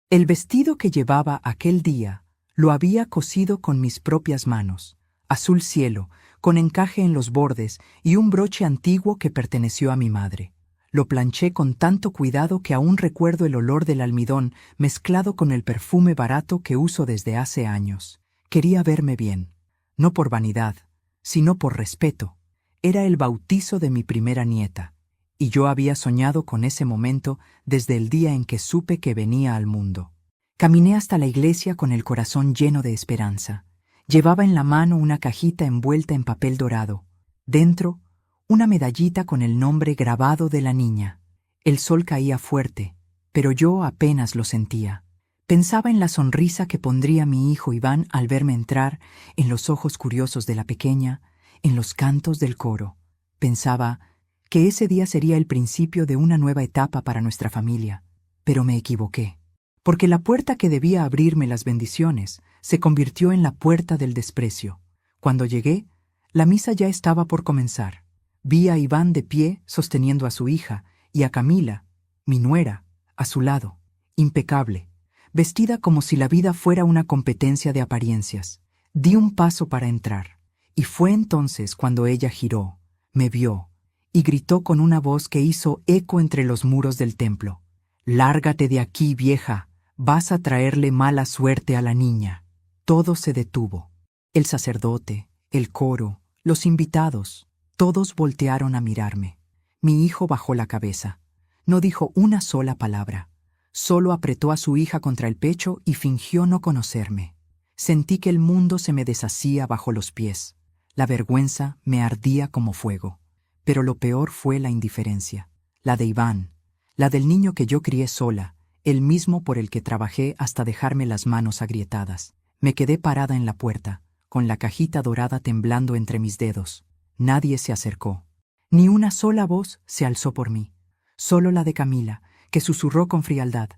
El vestido que llevaba aquel día lo había cosido con mis propias manos, azul cielo, con encaje en los bordes y un broche antiguo que perteneció a mi madre. Lo planché con tanto cuidado que aún recuerdo el olor del almidón mezclado con el perfume barato que uso desde hace años. Quería verme bien, no por vanidad, sino por respeto. Era el bautizo de mi primera nieta, y yo había soñado con ese momento desde el día en que supe que venía al mundo. Caminé hasta la iglesia con el corazón lleno de esperanza. Llevaba en la mano una cajita envuelta en papel dorado. Dentro, una medallita con el nombre grabado de la niña. El sol caía fuerte, pero yo apenas lo sentía. Pensaba en la sonrisa que pondría mi hijo Iván al verme entrar, en los ojos curiosos de la pequeña, en los cantos del coro. Pensaba que ese día sería el principio de una nueva etapa para nuestra familia. Pero me equivoqué, porque la puerta que debía abrirme las bendiciones se convirtió en la puerta del desprecio. Cuando llegué, la misa ya estaba por comenzar. Vi a Iván de pie sosteniendo a su hija y a Camila, mi nuera, a su lado, impecable, vestida como si la vida fuera una competencia de apariencias. Di un paso para entrar, y fue entonces cuando ella giró, me vio, y gritó con una voz que hizo eco entre los muros del templo: «Lárgate de aquí, vieja, vas a traerle mala suerte a la niña». Todo se detuvo. El sacerdote, el coro, los invitados, todos voltearon a mirarme. Mi hijo bajó la cabeza. No dijo una sola palabra. Solo apretó a su hija contra el pecho y fingió no conocerme. Sentí que el mundo se me deshacía bajo los pies. La vergüenza me ardía como fuego. Pero lo peor fue la indiferencia. La de Iván, la del niño que yo crié sola, el mismo por el que trabajé hasta dejarme las manos agrietadas. Me quedé parada en la puerta, con la cajita dorada temblando entre mis dedos. Nadie se acercó. Ni una sola voz se alzó por mí. Solo la de Camila, que susurró con frialdad: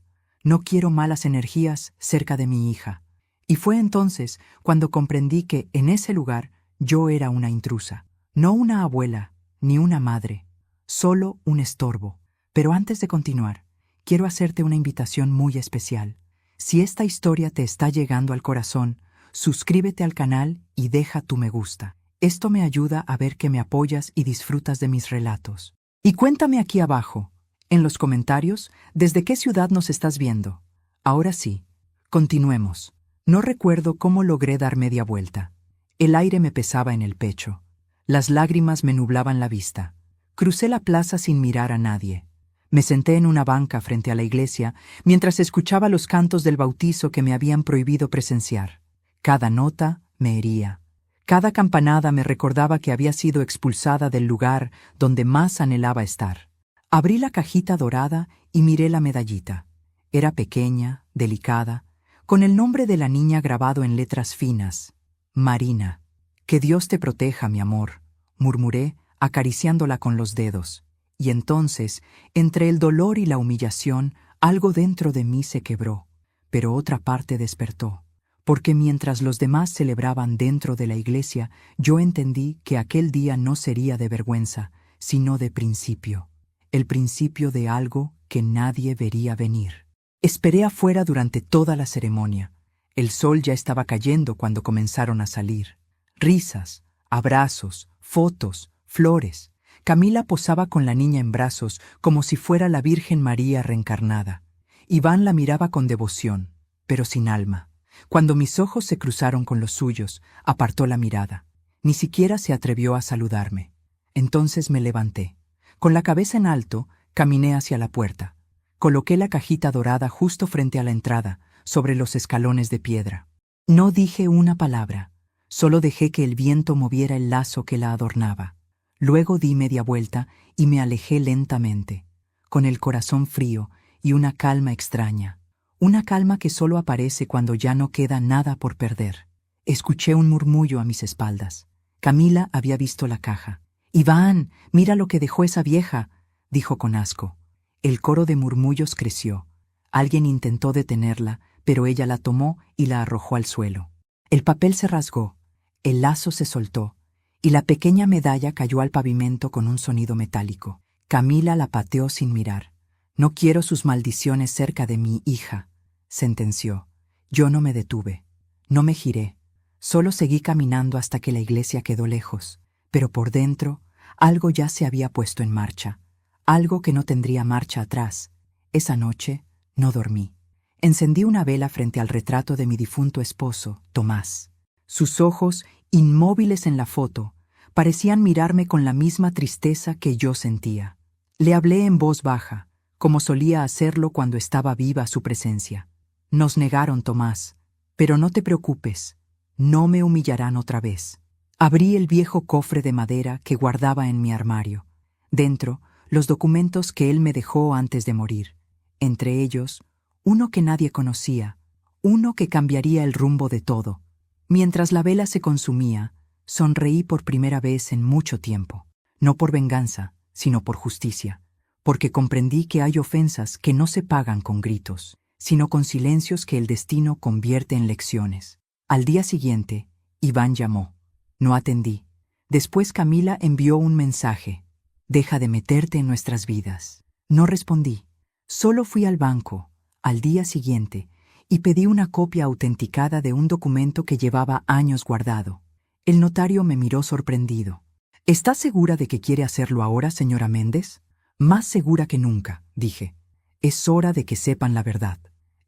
«No quiero malas energías cerca de mi hija». Y fue entonces cuando comprendí que, en ese lugar, yo era una intrusa. No una abuela, ni una madre. Solo un estorbo. Pero antes de continuar, quiero hacerte una invitación muy especial. Si esta historia te está llegando al corazón, suscríbete al canal y deja tu me gusta. Esto me ayuda a ver que me apoyas y disfrutas de mis relatos. Y cuéntame aquí abajo, en los comentarios, desde qué ciudad nos estás viendo. Ahora sí, continuemos. No recuerdo cómo logré dar media vuelta. El aire me pesaba en el pecho. Las lágrimas me nublaban la vista. Crucé la plaza sin mirar a nadie. Me senté en una banca frente a la iglesia mientras escuchaba los cantos del bautizo que me habían prohibido presenciar. Cada nota me hería. Cada campanada me recordaba que había sido expulsada del lugar donde más anhelaba estar. Abrí la cajita dorada y miré la medallita. Era pequeña, delicada, con el nombre de la niña grabado en letras finas: Marina. «Que Dios te proteja, mi amor», murmuré, acariciándola con los dedos. Y entonces, entre el dolor y la humillación, algo dentro de mí se quebró, pero otra parte despertó. Porque mientras los demás celebraban dentro de la iglesia, yo entendí que aquel día no sería de vergüenza, sino de principio. El principio de algo que nadie vería venir. Esperé afuera durante toda la ceremonia. El sol ya estaba cayendo cuando comenzaron a salir. Risas, abrazos, fotos, flores. Camila posaba con la niña en brazos como si fuera la Virgen María reencarnada. Iván la miraba con devoción, pero sin alma. Cuando mis ojos se cruzaron con los suyos, apartó la mirada. Ni siquiera se atrevió a saludarme. Entonces me levanté. Con la cabeza en alto, caminé hacia la puerta. Coloqué la cajita dorada justo frente a la entrada, sobre los escalones de piedra. No dije una palabra, solo dejé que el viento moviera el lazo que la adornaba. Luego di media vuelta y me alejé lentamente, con el corazón frío y una calma extraña. Una calma que solo aparece cuando ya no queda nada por perder. Escuché un murmullo a mis espaldas. Camila había visto la caja. «Iván, mira lo que dejó esa vieja», dijo con asco. El coro de murmullos creció. Alguien intentó detenerla, pero ella la tomó y la arrojó al suelo. El papel se rasgó, el lazo se soltó, y la pequeña medalla cayó al pavimento con un sonido metálico. Camila la pateó sin mirar. «No quiero sus maldiciones cerca de mi hija», sentenció. Yo no me detuve, no me giré, solo seguí caminando hasta que la iglesia quedó lejos, pero por dentro algo ya se había puesto en marcha, algo que no tendría marcha atrás. Esa noche no dormí. Encendí una vela frente al retrato de mi difunto esposo, Tomás. Sus ojos, inmóviles en la foto, parecían mirarme con la misma tristeza que yo sentía. Le hablé en voz baja, como solía hacerlo cuando estaba viva su presencia. Nos negaron, Tomás, pero no te preocupes, no me humillarán otra vez. Abrí el viejo cofre de madera que guardaba en mi armario. Dentro, los documentos que él me dejó antes de morir. Entre ellos, uno que nadie conocía, uno que cambiaría el rumbo de todo. Mientras la vela se consumía, sonreí por primera vez en mucho tiempo, no por venganza, sino por justicia, porque comprendí que hay ofensas que no se pagan con gritos, sino con silencios que el destino convierte en lecciones. Al día siguiente, Iván llamó. No atendí. Después Camila envió un mensaje. Deja de meterte en nuestras vidas. No respondí. Solo fui al banco, al día siguiente, y pedí una copia autenticada de un documento que llevaba años guardado. El notario me miró sorprendido. ¿Está segura de que quiere hacerlo ahora, señora Méndez? Más segura que nunca, dije. Es hora de que sepan la verdad.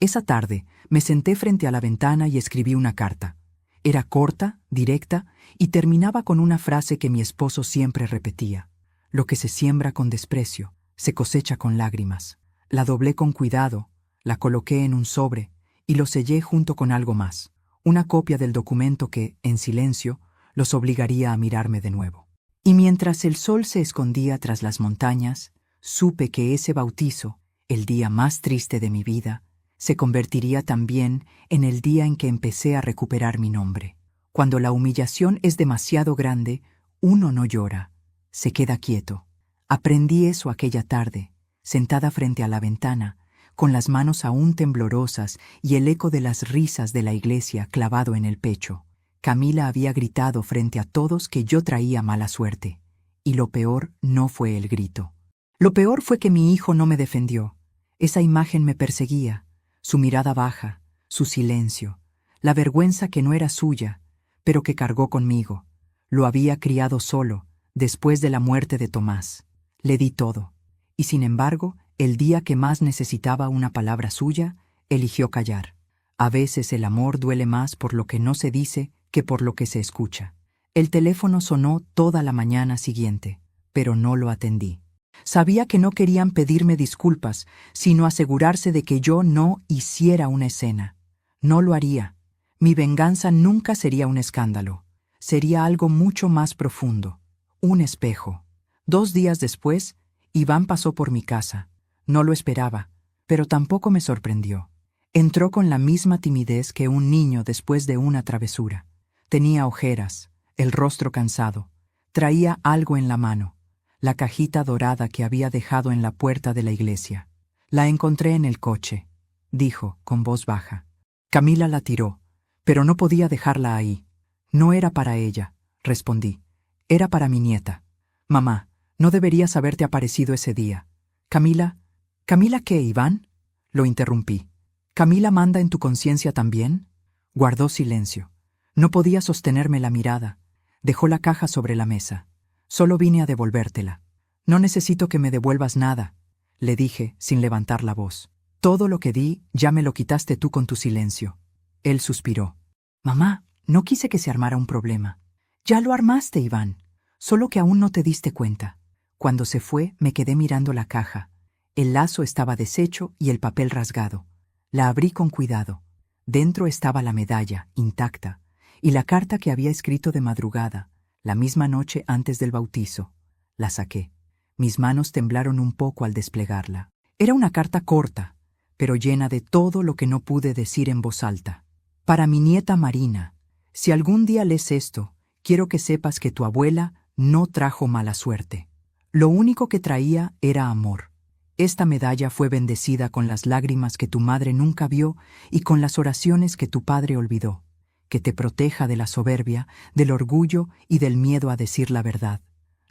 Esa tarde me senté frente a la ventana y escribí una carta. Era corta, directa, y terminaba con una frase que mi esposo siempre repetía. Lo que se siembra con desprecio, se cosecha con lágrimas. La doblé con cuidado, la coloqué en un sobre y lo sellé junto con algo más, una copia del documento que, en silencio, los obligaría a mirarme de nuevo. Y mientras el sol se escondía tras las montañas, supe que ese bautizo, el día más triste de mi vida, se convertiría también en el día en que empecé a recuperar mi nombre. Cuando la humillación es demasiado grande, uno no llora, se queda quieto. Aprendí eso aquella tarde, sentada frente a la ventana, con las manos aún temblorosas y el eco de las risas de la iglesia clavado en el pecho. Camila había gritado frente a todos que yo traía mala suerte, y lo peor no fue el grito. Lo peor fue que mi hijo no me defendió. Esa imagen me perseguía, su mirada baja, su silencio, la vergüenza que no era suya, pero que cargó conmigo. Lo había criado solo, después de la muerte de Tomás. Le di todo, y sin embargo, el día que más necesitaba una palabra suya, eligió callar. A veces el amor duele más por lo que no se dice que por lo que se escucha. El teléfono sonó toda la mañana siguiente, pero no lo atendí. Sabía que no querían pedirme disculpas, sino asegurarse de que yo no hiciera una escena. No lo haría. Mi venganza nunca sería un escándalo. Sería algo mucho más profundo. Un espejo. 2 días después, Iván pasó por mi casa. No lo esperaba, pero tampoco me sorprendió. Entró con la misma timidez que un niño después de una travesura. Tenía ojeras, el rostro cansado. Traía algo en la mano, la cajita dorada que había dejado en la puerta de la iglesia. La encontré en el coche, dijo con voz baja. Camila la tiró, pero no podía dejarla ahí. No era para ella, respondí. Era para mi nieta. Mamá, no deberías haberte aparecido ese día. Camila, ¿Camila qué, Iván? Lo interrumpí. ¿Camila manda en tu conciencia también? Guardó silencio. No podía sostenerme la mirada. Dejó la caja sobre la mesa. Solo vine a devolvértela. No necesito que me devuelvas nada, le dije sin levantar la voz. Todo lo que di ya me lo quitaste tú con tu silencio. Él suspiró. Mamá, no quise que se armara un problema. Ya lo armaste, Iván. Solo que aún no te diste cuenta. Cuando se fue, me quedé mirando la caja. El lazo estaba deshecho y el papel rasgado. La abrí con cuidado. Dentro estaba la medalla, intacta, y la carta que había escrito de madrugada, la misma noche antes del bautizo. La saqué. Mis manos temblaron un poco al desplegarla. Era una carta corta, pero llena de todo lo que no pude decir en voz alta. Para mi nieta Marina, si algún día lees esto, quiero que sepas que tu abuela no trajo mala suerte. Lo único que traía era amor. Esta medalla fue bendecida con las lágrimas que tu madre nunca vio y con las oraciones que tu padre olvidó. Que te proteja de la soberbia, del orgullo y del miedo a decir la verdad.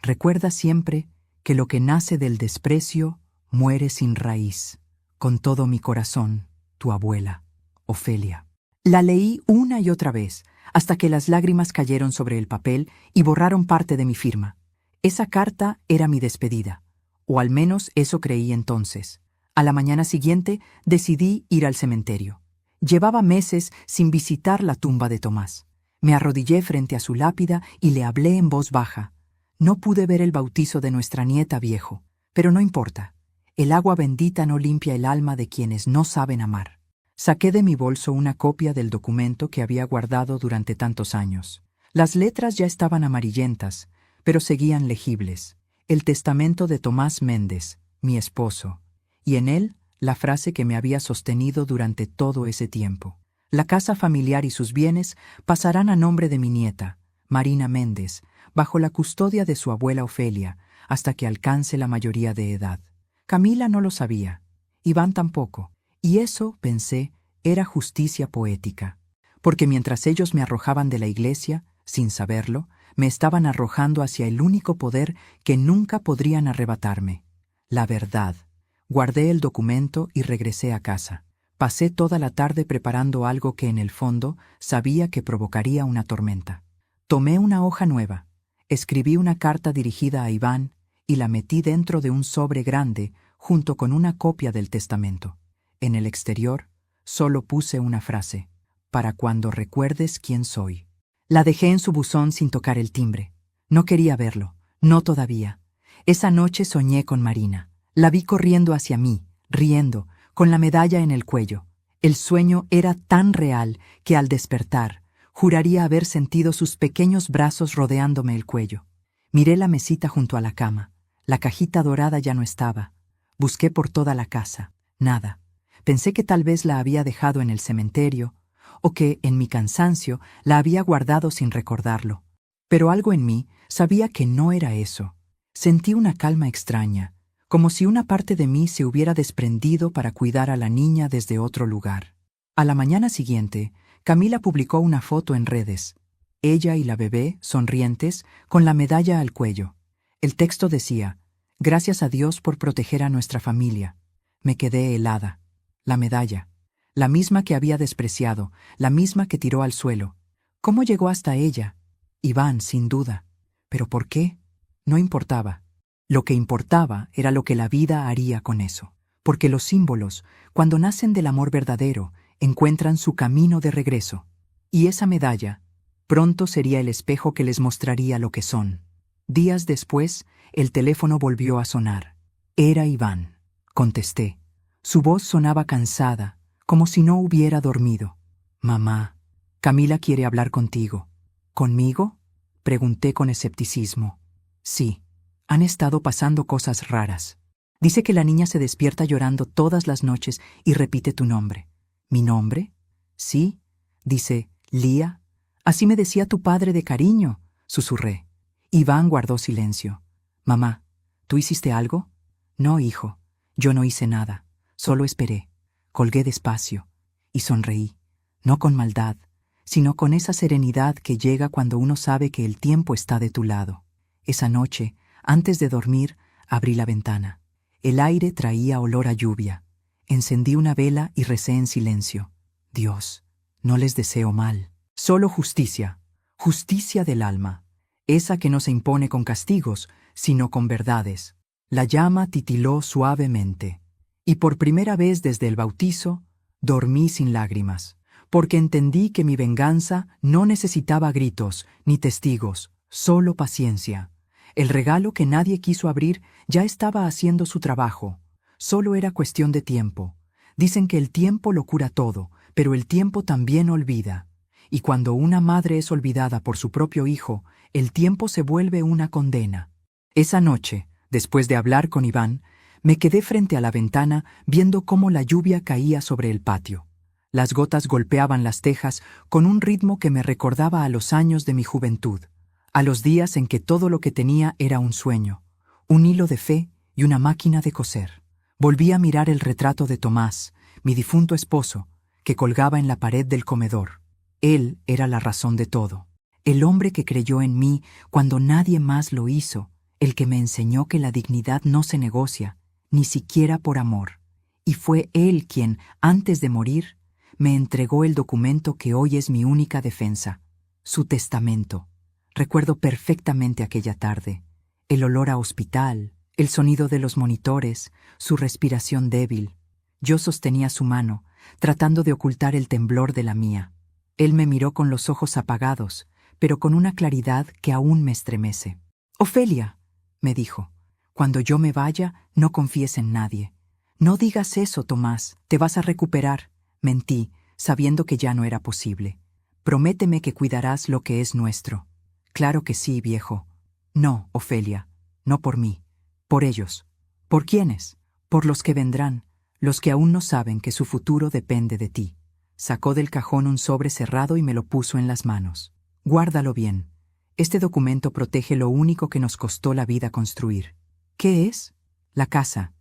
Recuerda siempre que lo que nace del desprecio muere sin raíz. Con todo mi corazón, tu abuela, Ofelia. La leí una y otra vez, hasta que las lágrimas cayeron sobre el papel y borraron parte de mi firma. Esa carta era mi despedida, o al menos eso creí entonces. A la mañana siguiente decidí ir al cementerio. Llevaba meses sin visitar la tumba de Tomás. Me arrodillé frente a su lápida y le hablé en voz baja. No pude ver el bautizo de nuestra nieta, viejo, pero no importa. El agua bendita no limpia el alma de quienes no saben amar. Saqué de mi bolso una copia del documento que había guardado durante tantos años. Las letras ya estaban amarillentas, pero seguían legibles. El testamento de Tomás Méndez, mi esposo, y en él la frase que me había sostenido durante todo ese tiempo. La casa familiar y sus bienes pasarán a nombre de mi nieta, Marina Méndez, bajo la custodia de su abuela Ofelia, hasta que alcance la mayoría de edad. Camila no lo sabía, Iván tampoco, y eso, pensé, era justicia poética, porque mientras ellos me arrojaban de la iglesia, sin saberlo, me estaban arrojando hacia el único poder que nunca podrían arrebatarme, la verdad. Guardé el documento y regresé a casa. Pasé toda la tarde preparando algo que en el fondo sabía que provocaría una tormenta. Tomé una hoja nueva, escribí una carta dirigida a Iván y la metí dentro de un sobre grande junto con una copia del testamento. En el exterior, solo puse una frase: para cuando recuerdes quién soy. La dejé en su buzón sin tocar el timbre. No quería verlo, no todavía. Esa noche soñé con Marina. La vi corriendo hacia mí, riendo, con la medalla en el cuello. El sueño era tan real que al despertar, juraría haber sentido sus pequeños brazos rodeándome el cuello. Miré la mesita junto a la cama. La cajita dorada ya no estaba. Busqué por toda la casa. Nada. Pensé que tal vez la había dejado en el cementerio, o que, en mi cansancio, la había guardado sin recordarlo. Pero algo en mí sabía que no era eso. Sentí una calma extraña, como si una parte de mí se hubiera desprendido para cuidar a la niña desde otro lugar. A la mañana siguiente, Camila publicó una foto en redes. Ella y la bebé, sonrientes, con la medalla al cuello. El texto decía: gracias a Dios por proteger a nuestra familia. Me quedé helada. La medalla, la misma que había despreciado, la misma que tiró al suelo. ¿Cómo llegó hasta ella? Iván, sin duda. ¿Pero por qué? No importaba. Lo que importaba era lo que la vida haría con eso, porque los símbolos, cuando nacen del amor verdadero, encuentran su camino de regreso. Y esa medalla, pronto sería el espejo que les mostraría lo que son. Días después, el teléfono volvió a sonar. Era Iván. Contesté. Su voz sonaba cansada, como si no hubiera dormido. Mamá, Camila quiere hablar contigo. ¿Conmigo? Pregunté con escepticismo. Sí. Han estado pasando cosas raras. Dice que la niña se despierta llorando todas las noches y repite tu nombre. ¿Mi nombre? Sí. Dice, Lía. Así me decía tu padre de cariño, susurré. Iván guardó silencio. Mamá, ¿tú hiciste algo? No, hijo. Yo no hice nada. Solo esperé. Colgué despacio y sonreí. No con maldad, sino con esa serenidad que llega cuando uno sabe que el tiempo está de tu lado. Esa noche, antes de dormir, abrí la ventana. El aire traía olor a lluvia. Encendí una vela y recé en silencio. Dios, no les deseo mal. Solo justicia, justicia del alma, esa que no se impone con castigos, sino con verdades. La llama titiló suavemente. Y por primera vez desde el bautizo, dormí sin lágrimas, porque entendí que mi venganza no necesitaba gritos ni testigos, solo paciencia. El regalo que nadie quiso abrir ya estaba haciendo su trabajo. Solo era cuestión de tiempo. Dicen que el tiempo lo cura todo, pero el tiempo también olvida. Y cuando una madre es olvidada por su propio hijo, el tiempo se vuelve una condena. Esa noche, después de hablar con Iván, me quedé frente a la ventana viendo cómo la lluvia caía sobre el patio. Las gotas golpeaban las tejas con un ritmo que me recordaba a los años de mi juventud, a los días en que todo lo que tenía era un sueño, un hilo de fe y una máquina de coser. Volví a mirar el retrato de Tomás, mi difunto esposo, que colgaba en la pared del comedor. Él era la razón de todo, el hombre que creyó en mí cuando nadie más lo hizo, el que me enseñó que la dignidad no se negocia, ni siquiera por amor. y fue él quien, antes de morir, me entregó el documento que hoy es mi única defensa, su testamento. Recuerdo perfectamente aquella tarde, el olor a hospital, el sonido de los monitores, su respiración débil. Yo sostenía su mano, tratando de ocultar el temblor de la mía. Él me miró con los ojos apagados, pero con una claridad que aún me estremece. «Ofelia», me dijo, «cuando yo me vaya, no confíes en nadie. No digas eso, Tomás, te vas a recuperar». Mentí, sabiendo que ya no era posible. «Prométeme que cuidarás lo que es nuestro». «Claro que sí, viejo». «No, Ofelia, no por mí, por ellos». «¿Por quiénes?» «Por los que vendrán, los que aún no saben que su futuro depende de ti». Sacó del cajón un sobre cerrado y me lo puso en las manos. «Guárdalo bien. Este documento protege lo único que nos costó la vida construir». «¿Qué es?» «La casa.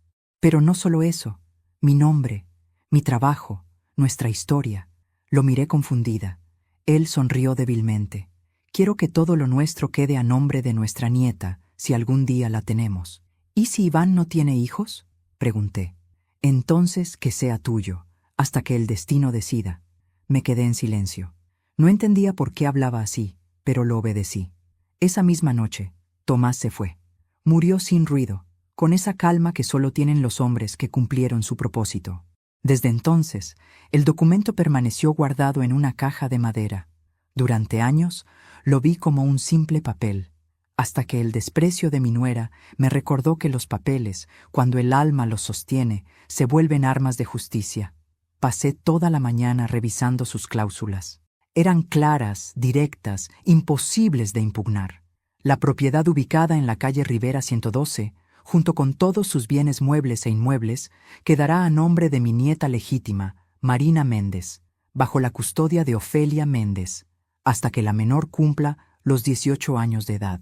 Pero no solo eso. Mi nombre, mi trabajo, nuestra historia». Lo miré confundida. Él sonrió débilmente. «Quiero que todo lo nuestro quede a nombre de nuestra nieta, si algún día la tenemos». «¿Y si Iván no tiene hijos?», pregunté. «Entonces que sea tuyo, hasta que el destino decida». Me quedé en silencio. No entendía por qué hablaba así, pero lo obedecí. Esa misma noche, Tomás se fue. Murió sin ruido, con esa calma que solo tienen los hombres que cumplieron su propósito. Desde entonces, el documento permaneció guardado en una caja de madera. Durante años, lo vi como un simple papel, hasta que el desprecio de mi nuera me recordó que los papeles, cuando el alma los sostiene, se vuelven armas de justicia. Pasé toda la mañana revisando sus cláusulas. Eran claras, directas, imposibles de impugnar. La propiedad ubicada en la calle Rivera 112, junto con todos sus bienes muebles e inmuebles, quedará a nombre de mi nieta legítima, Marina Méndez, bajo la custodia de Ofelia Méndez, hasta que la menor cumpla los 18 años de edad.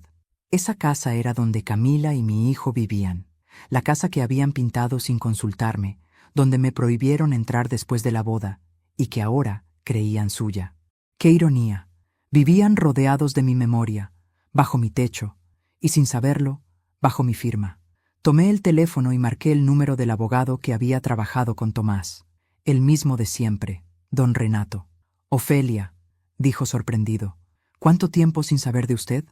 Esa casa era donde Camila y mi hijo vivían, la casa que habían pintado sin consultarme, donde me prohibieron entrar después de la boda, y que ahora creían suya. ¡Qué ironía! Vivían rodeados de mi memoria, bajo mi techo, y sin saberlo, bajo mi firma. Tomé el teléfono y marqué el número del abogado que había trabajado con Tomás, el mismo de siempre, don Renato. «Ofelia», dijo sorprendido, «¿cuánto tiempo sin saber de usted?»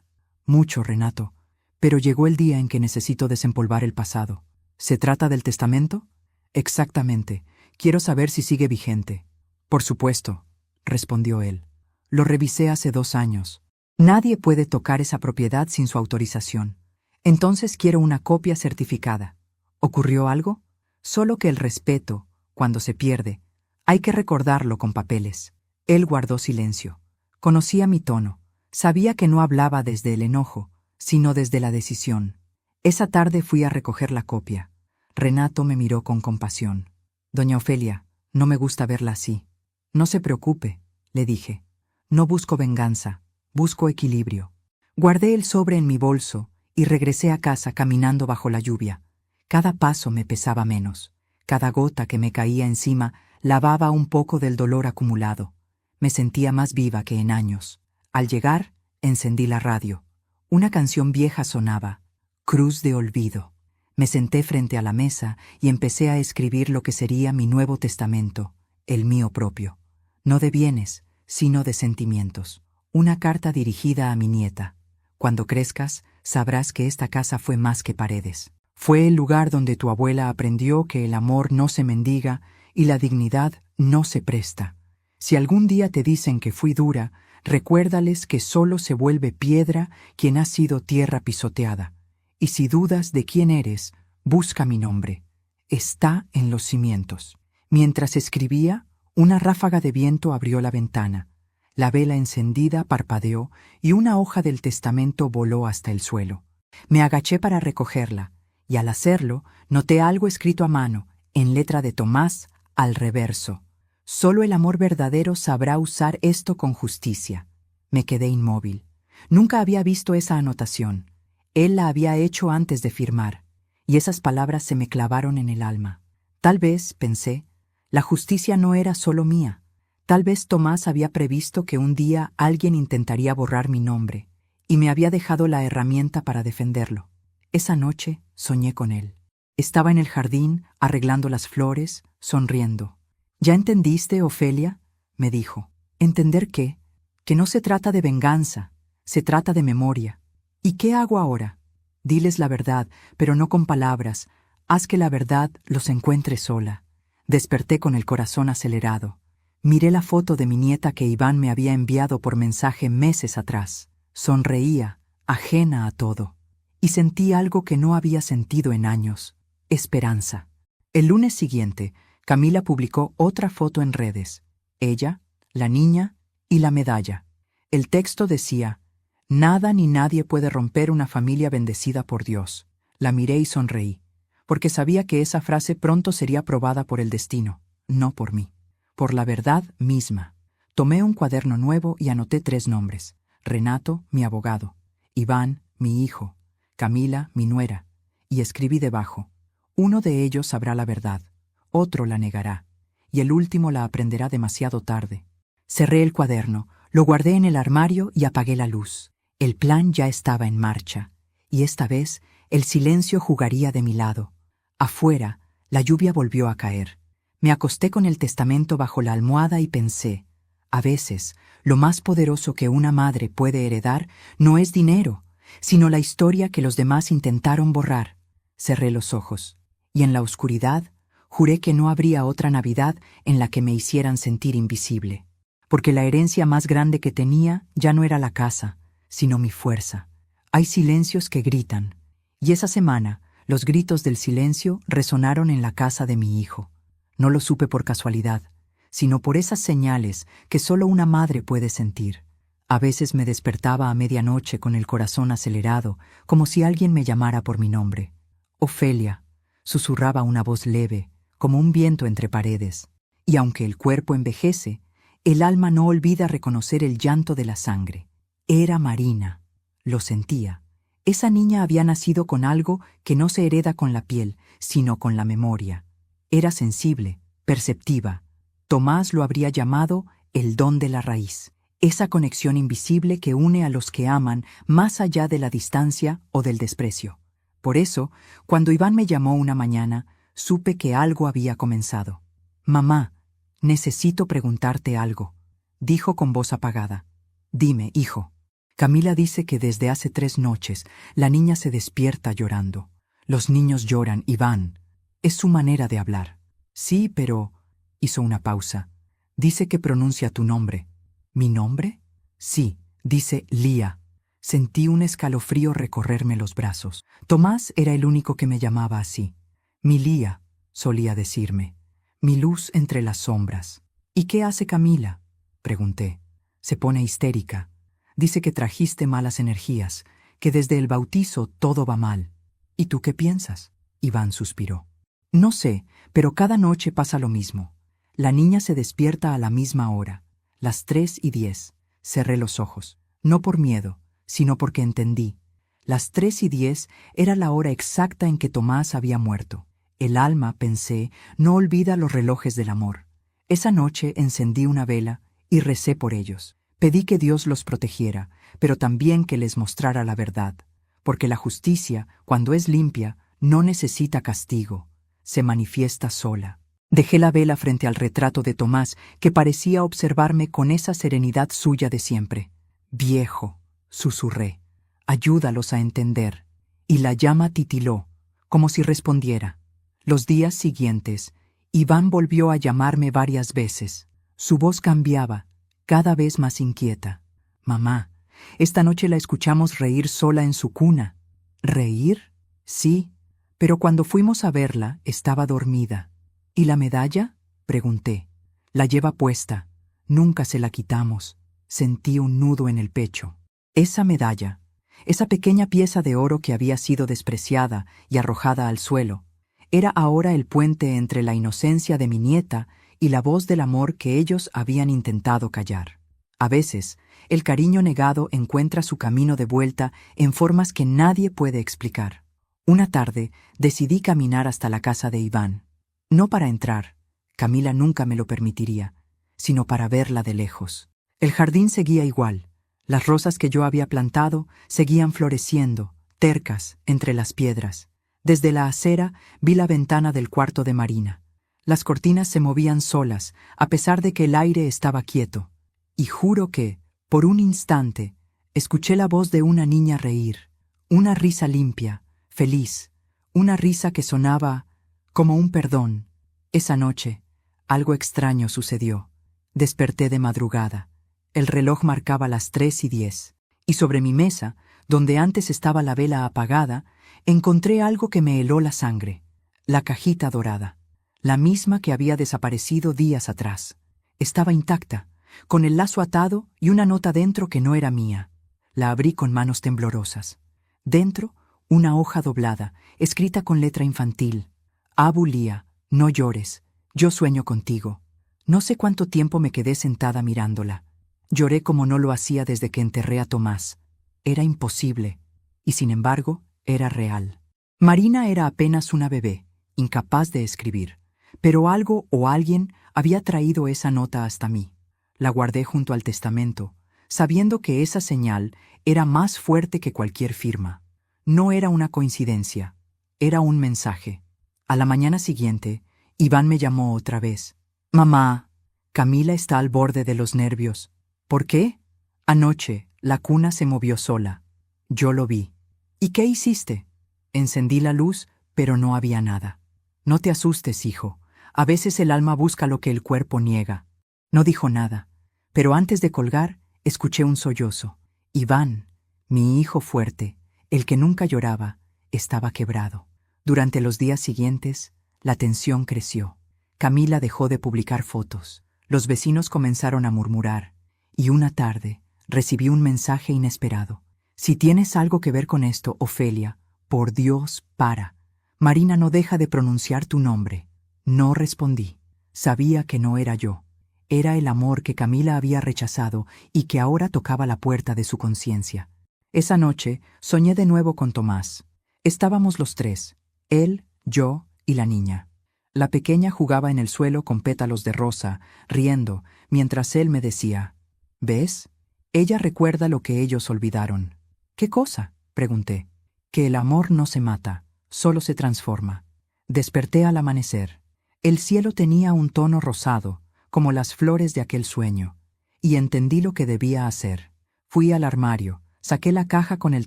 «Mucho, Renato, pero llegó el día en que necesito desempolvar el pasado». «¿Se trata del testamento?» «Exactamente. Quiero saber si sigue vigente». «Por supuesto», respondió él. «Lo revisé hace 2 años. Nadie puede tocar esa propiedad sin su autorización. Entonces quiero una copia certificada». ¿Ocurrió algo? Solo que el respeto, cuando se pierde, hay que recordarlo con papeles. Él guardó silencio. Conocía mi tono. Sabía que no hablaba desde el enojo, sino desde la decisión. Esa tarde fui a recoger la copia. Renato me miró con compasión. «Doña Ofelia, no me gusta verla así». «No se preocupe», le dije. «No busco venganza, busco equilibrio». Guardé el sobre en mi bolso y regresé a casa caminando bajo la lluvia. Cada paso me pesaba menos. Cada gota que me caía encima lavaba un poco del dolor acumulado. Me sentía más viva que en años. Al llegar, encendí la radio. Una canción vieja sonaba, Cruz de Olvido. Me senté frente a la mesa y empecé a escribir lo que sería mi nuevo testamento, el mío propio. No de bienes, sino de sentimientos. Una carta dirigida a mi nieta. «Cuando crezcas, sabrás que esta casa fue más que paredes. Fue el lugar donde tu abuela aprendió que el amor no se mendiga y la dignidad no se presta. Si algún día te dicen que fui dura, recuérdales que solo se vuelve piedra quien ha sido tierra pisoteada. Y si dudas de quién eres, busca mi nombre. Está en los cimientos». Mientras escribía, una ráfaga de viento abrió la ventana. La vela encendida parpadeó y una hoja del testamento voló hasta el suelo. Me agaché para recogerla, y al hacerlo, noté algo escrito a mano, en letra de Tomás, al reverso. «Solo el amor verdadero sabrá usar esto con justicia». Me quedé inmóvil. Nunca había visto esa anotación. Él la había hecho antes de firmar, y esas palabras se me clavaron en el alma. Tal vez, pensé, la justicia no era solo mía. Tal vez Tomás había previsto que un día alguien intentaría borrar mi nombre, y me había dejado la herramienta para defenderlo. Esa noche soñé con él. Estaba en el jardín, arreglando las flores, sonriendo. ¿Ya entendiste, Ofelia?, me dijo. ¿Entender qué? Que no se trata de venganza, se trata de memoria. ¿Y qué hago ahora? Diles la verdad, pero no con palabras. Haz que la verdad los encuentre sola. Desperté con el corazón acelerado. Miré la foto de mi nieta que Iván me había enviado por mensaje meses atrás. Sonreía, ajena a todo. Y sentí algo que no había sentido en años: esperanza. El lunes siguiente, Camila publicó otra foto en redes. Ella, la niña y la medalla. El texto decía: «Nada ni nadie puede romper una familia bendecida por Dios». La miré y sonreí, porque sabía que esa frase pronto sería probada por el destino, no por mí, por la verdad misma. Tomé un cuaderno nuevo y anoté 3 nombres: Renato, mi abogado; Iván, mi hijo; Camila, mi nuera, y escribí debajo: uno de ellos sabrá la verdad, otro la negará, y el último la aprenderá demasiado tarde. Cerré el cuaderno, lo guardé en el armario y apagué la luz. El plan ya estaba en marcha, y esta vez el silencio jugaría de mi lado. Afuera, la lluvia volvió a caer. Me acosté con el testamento bajo la almohada y pensé: a veces, lo más poderoso que una madre puede heredar no es dinero, sino la historia que los demás intentaron borrar. Cerré los ojos, y en la oscuridad juré que no habría otra Navidad en la que me hicieran sentir invisible, porque la herencia más grande que tenía ya no era la casa, sino mi fuerza. Hay silencios que gritan, y esa semana los gritos del silencio resonaron en la casa de mi hijo. No lo supe por casualidad, sino por esas señales que solo una madre puede sentir. A veces me despertaba a medianoche con el corazón acelerado, como si alguien me llamara por mi nombre. «Ofelia», susurraba una voz leve, como un viento entre paredes. Y aunque el cuerpo envejece, el alma no olvida reconocer el llanto de la sangre. Era Marina. Lo sentía. Esa niña había nacido con algo que no se hereda con la piel, sino con la memoria. Era sensible, perceptiva. Tomás lo habría llamado el don de la raíz, esa conexión invisible que une a los que aman más allá de la distancia o del desprecio. Por eso, cuando Iván me llamó una mañana, supe que algo había comenzado. «Mamá, necesito preguntarte algo», dijo con voz apagada. «Dime, hijo». Camila dice que desde hace 3 noches la niña se despierta llorando. Los niños lloran, Iván. Es su manera de hablar. «Sí, pero…», hizo una pausa. «Dice que pronuncia tu nombre». «¿Mi nombre?». «Sí, dice Lía». Sentí un escalofrío recorrerme los brazos. Tomás era el único que me llamaba así. «Mi Lía», solía decirme. «Mi luz entre las sombras». «¿Y qué hace Camila?», pregunté. «Se pone histérica. Dice que trajiste malas energías, que desde el bautizo todo va mal». «¿Y tú qué piensas?», Iván suspiró. «No sé, pero cada noche pasa lo mismo. La niña se despierta a la misma hora, las 3:10. Cerré los ojos, no por miedo, sino porque entendí. Las 3:10 era la hora exacta en que Tomás había muerto. El alma, pensé, no olvida los relojes del amor. Esa noche encendí una vela y recé por ellos. Pedí que Dios los protegiera, pero también que les mostrara la verdad, porque la justicia, cuando es limpia, no necesita castigo, se manifiesta sola. Dejé la vela frente al retrato de Tomás, que parecía observarme con esa serenidad suya de siempre. «Viejo», susurré, «ayúdalos a entender». Y la llama titiló, como si respondiera. Los días siguientes, Iván volvió a llamarme varias veces. Su voz cambiaba, cada vez más inquieta. «Mamá, esta noche la escuchamos reír sola en su cuna». «¿Reír?». «Sí, pero cuando fuimos a verla estaba dormida». «¿Y la medalla?», pregunté. «La lleva puesta. Nunca se la quitamos». Sentí un nudo en el pecho. Esa medalla, esa pequeña pieza de oro que había sido despreciada y arrojada al suelo, era ahora el puente entre la inocencia de mi nieta y la voz del amor que ellos habían intentado callar. A veces, el cariño negado encuentra su camino de vuelta en formas que nadie puede explicar. Una tarde decidí caminar hasta la casa de Iván. No para entrar, Camila nunca me lo permitiría, sino para verla de lejos. El jardín seguía igual. Las rosas que yo había plantado seguían floreciendo, tercas, entre las piedras. Desde la acera vi la ventana del cuarto de Marina. Las cortinas se movían solas, a pesar de que el aire estaba quieto. Y juro que, por un instante, escuché la voz de una niña reír, una risa limpia, feliz, una risa que sonaba como un perdón. Esa noche, algo extraño sucedió. Desperté de madrugada. El reloj marcaba las 3:10, y sobre mi mesa, donde antes estaba la vela apagada, encontré algo que me heló la sangre: la cajita dorada, la misma que había desaparecido días atrás. Estaba intacta, con el lazo atado y una nota dentro que no era mía. La abrí con manos temblorosas. Dentro, una hoja doblada, escrita con letra infantil: Abu Lía, no llores, yo sueño contigo. No sé cuánto tiempo me quedé sentada mirándola. Lloré como no lo hacía desde que enterré a Tomás. Era imposible, y sin embargo, era real. Marina era apenas una bebé, incapaz de escribir, pero algo o alguien había traído esa nota hasta mí. La guardé junto al testamento, sabiendo que esa señal era más fuerte que cualquier firma. No era una coincidencia, era un mensaje. A la mañana siguiente, Iván me llamó otra vez. «Mamá, Camila está al borde de los nervios». «¿Por qué?» «Anoche, la cuna se movió sola. Yo lo vi». «¿Y qué hiciste?» «Encendí la luz, pero no había nada». «No te asustes, hijo. A veces el alma busca lo que el cuerpo niega». No dijo nada, pero antes de colgar, escuché un sollozo. Iván, mi hijo fuerte, el que nunca lloraba, estaba quebrado. Durante los días siguientes, la tensión creció. Camila dejó de publicar fotos. Los vecinos comenzaron a murmurar. Y una tarde, recibí un mensaje inesperado. «Si tienes algo que ver con esto, Ofelia, por Dios, para. Marina no deja de pronunciar tu nombre». No respondí. Sabía que no era yo. Era el amor que Camila había rechazado y que ahora tocaba la puerta de su conciencia. Esa noche soñé de nuevo con Tomás. Estábamos los tres, él, yo y la niña. La pequeña jugaba en el suelo con pétalos de rosa, riendo, mientras él me decía: «¿Ves? Ella recuerda lo que ellos olvidaron». «¿Qué cosa?», pregunté. «Que el amor no se mata, solo se transforma». Desperté al amanecer. El cielo tenía un tono rosado, como las flores de aquel sueño, y entendí lo que debía hacer. Fui al armario, saqué la caja con el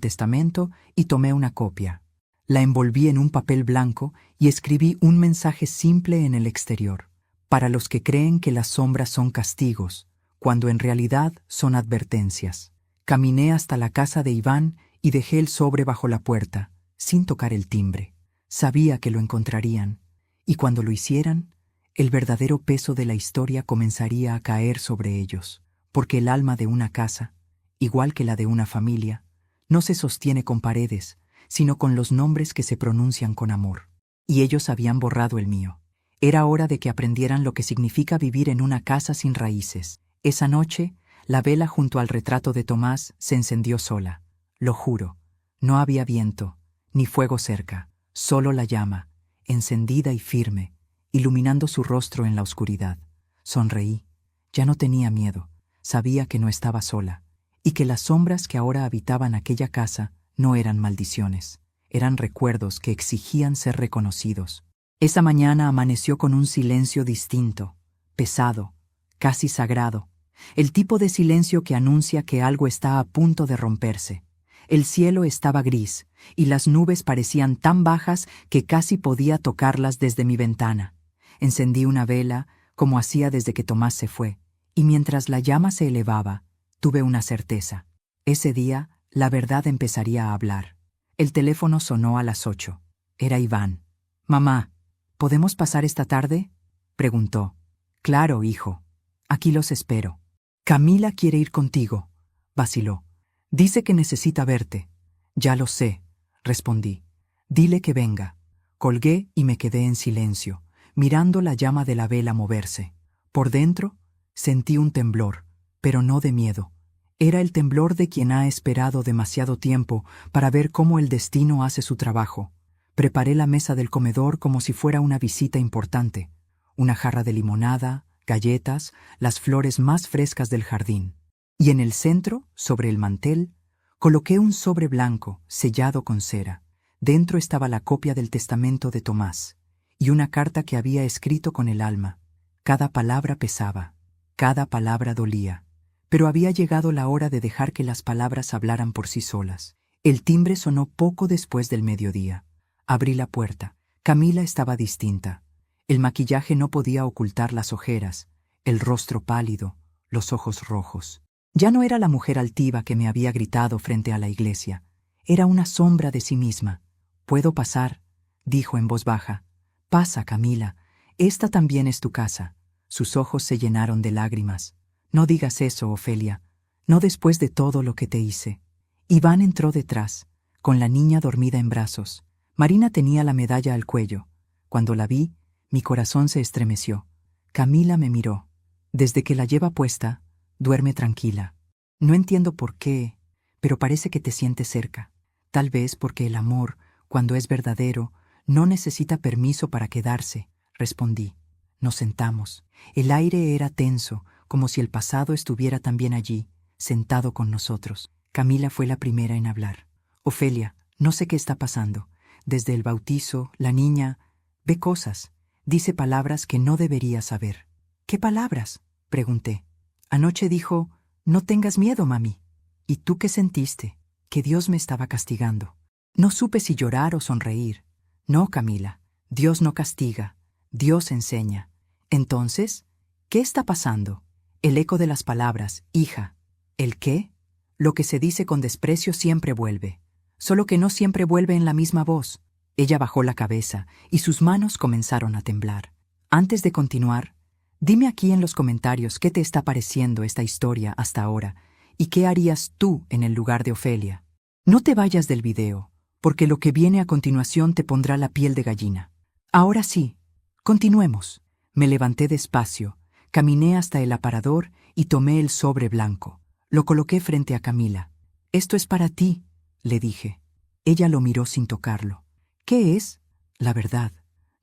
testamento y tomé una copia. La envolví en un papel blanco y escribí un mensaje simple en el exterior: «Para los que creen que las sombras son castigos, cuando en realidad son advertencias». Caminé hasta la casa de Iván y dejé el sobre bajo la puerta, sin tocar el timbre. Sabía que lo encontrarían, y cuando lo hicieran, el verdadero peso de la historia comenzaría a caer sobre ellos, porque el alma de una casa, igual que la de una familia, no se sostiene con paredes, sino con los nombres que se pronuncian con amor. Y ellos habían borrado el mío. Era hora de que aprendieran lo que significa vivir en una casa sin raíces. Esa noche, la vela junto al retrato de Tomás se encendió sola. Lo juro, no había viento, ni fuego cerca, solo la llama, encendida y firme, iluminando su rostro en la oscuridad. Sonreí. Ya no tenía miedo. Sabía que no estaba sola, y que las sombras que ahora habitaban aquella casa no eran maldiciones, eran recuerdos que exigían ser reconocidos. Esa mañana amaneció con un silencio distinto, pesado, casi sagrado, el tipo de silencio que anuncia que algo está a punto de romperse. El cielo estaba gris, y las nubes parecían tan bajas que casi podía tocarlas desde mi ventana. Encendí una vela, como hacía desde que Tomás se fue, y mientras la llama se elevaba, tuve una certeza. Ese día, la verdad empezaría a hablar. El teléfono sonó a las 8. Era Iván. «Mamá, ¿podemos pasar esta tarde?», preguntó. «Claro, hijo. Aquí los espero». «Camila quiere ir contigo», vaciló. «Dice que necesita verte». «Ya lo sé», respondí. «Dile que venga». Colgué y me quedé en silencio, mirando la llama de la vela moverse. Por dentro, sentí un temblor, pero no de miedo. Era el temblor de quien ha esperado demasiado tiempo para ver cómo el destino hace su trabajo. Preparé la mesa del comedor como si fuera una visita importante. Una jarra de limonada, galletas, las flores más frescas del jardín. Y en el centro, sobre el mantel, coloqué un sobre blanco, sellado con cera. Dentro estaba la copia del testamento de Tomás, y una carta que había escrito con el alma. Cada palabra pesaba, cada palabra dolía, pero había llegado la hora de dejar que las palabras hablaran por sí solas. El timbre sonó poco después del mediodía. Abrí la puerta. Camila estaba distinta. El maquillaje no podía ocultar las ojeras, el rostro pálido, los ojos rojos. Ya no era la mujer altiva que me había gritado frente a la iglesia. Era una sombra de sí misma. «¿Puedo pasar?», dijo en voz baja. «Pasa, Camila. Esta también es tu casa». Sus ojos se llenaron de lágrimas. «No digas eso, Ofelia. No después de todo lo que te hice». Iván entró detrás, con la niña dormida en brazos. Marina tenía la medalla al cuello. Cuando la vi, mi corazón se estremeció. Camila me miró. «Desde que la lleva puesta, duerme tranquila. No entiendo por qué, pero parece que te sientes cerca. Tal vez porque el amor, cuando es verdadero, no necesita permiso para quedarse», respondí. Nos sentamos. El aire era tenso, como si el pasado estuviera también allí, sentado con nosotros. Camila fue la primera en hablar. «Ofelia, no sé qué está pasando. Desde el bautizo, la niña ve cosas, dice palabras que no debería saber». «¿Qué palabras?», pregunté. «Anoche dijo, no tengas miedo, mami». «¿Y tú qué sentiste?». «Que Dios me estaba castigando». No supe si llorar o sonreír. «No, Camila, Dios no castiga, Dios enseña». «Entonces, ¿qué está pasando?». El eco de las palabras, «hija». «¿El qué?». «Lo que se dice con desprecio siempre vuelve, solo que no siempre vuelve en la misma voz». Ella bajó la cabeza y sus manos comenzaron a temblar. «Antes de continuar, dime aquí en los comentarios qué te está pareciendo esta historia hasta ahora y qué harías tú en el lugar de Ofelia. No te vayas del video, porque lo que viene a continuación te pondrá la piel de gallina. Ahora sí, continuemos». Me levanté despacio, caminé hasta el aparador y tomé el sobre blanco. Lo coloqué frente a Camila. «Esto es para ti», le dije. Ella lo miró sin tocarlo. «¿Qué es?». «La verdad.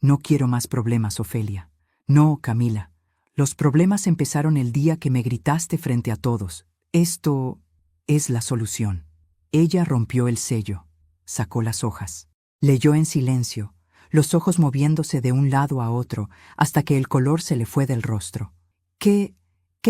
No quiero más problemas, Ofelia». «No, Camila. Los problemas empezaron el día que me gritaste frente a todos. Esto es la solución». Ella rompió el sello, sacó las hojas. Leyó en silencio, los ojos moviéndose de un lado a otro hasta que el color se le fue del rostro. «¿Qué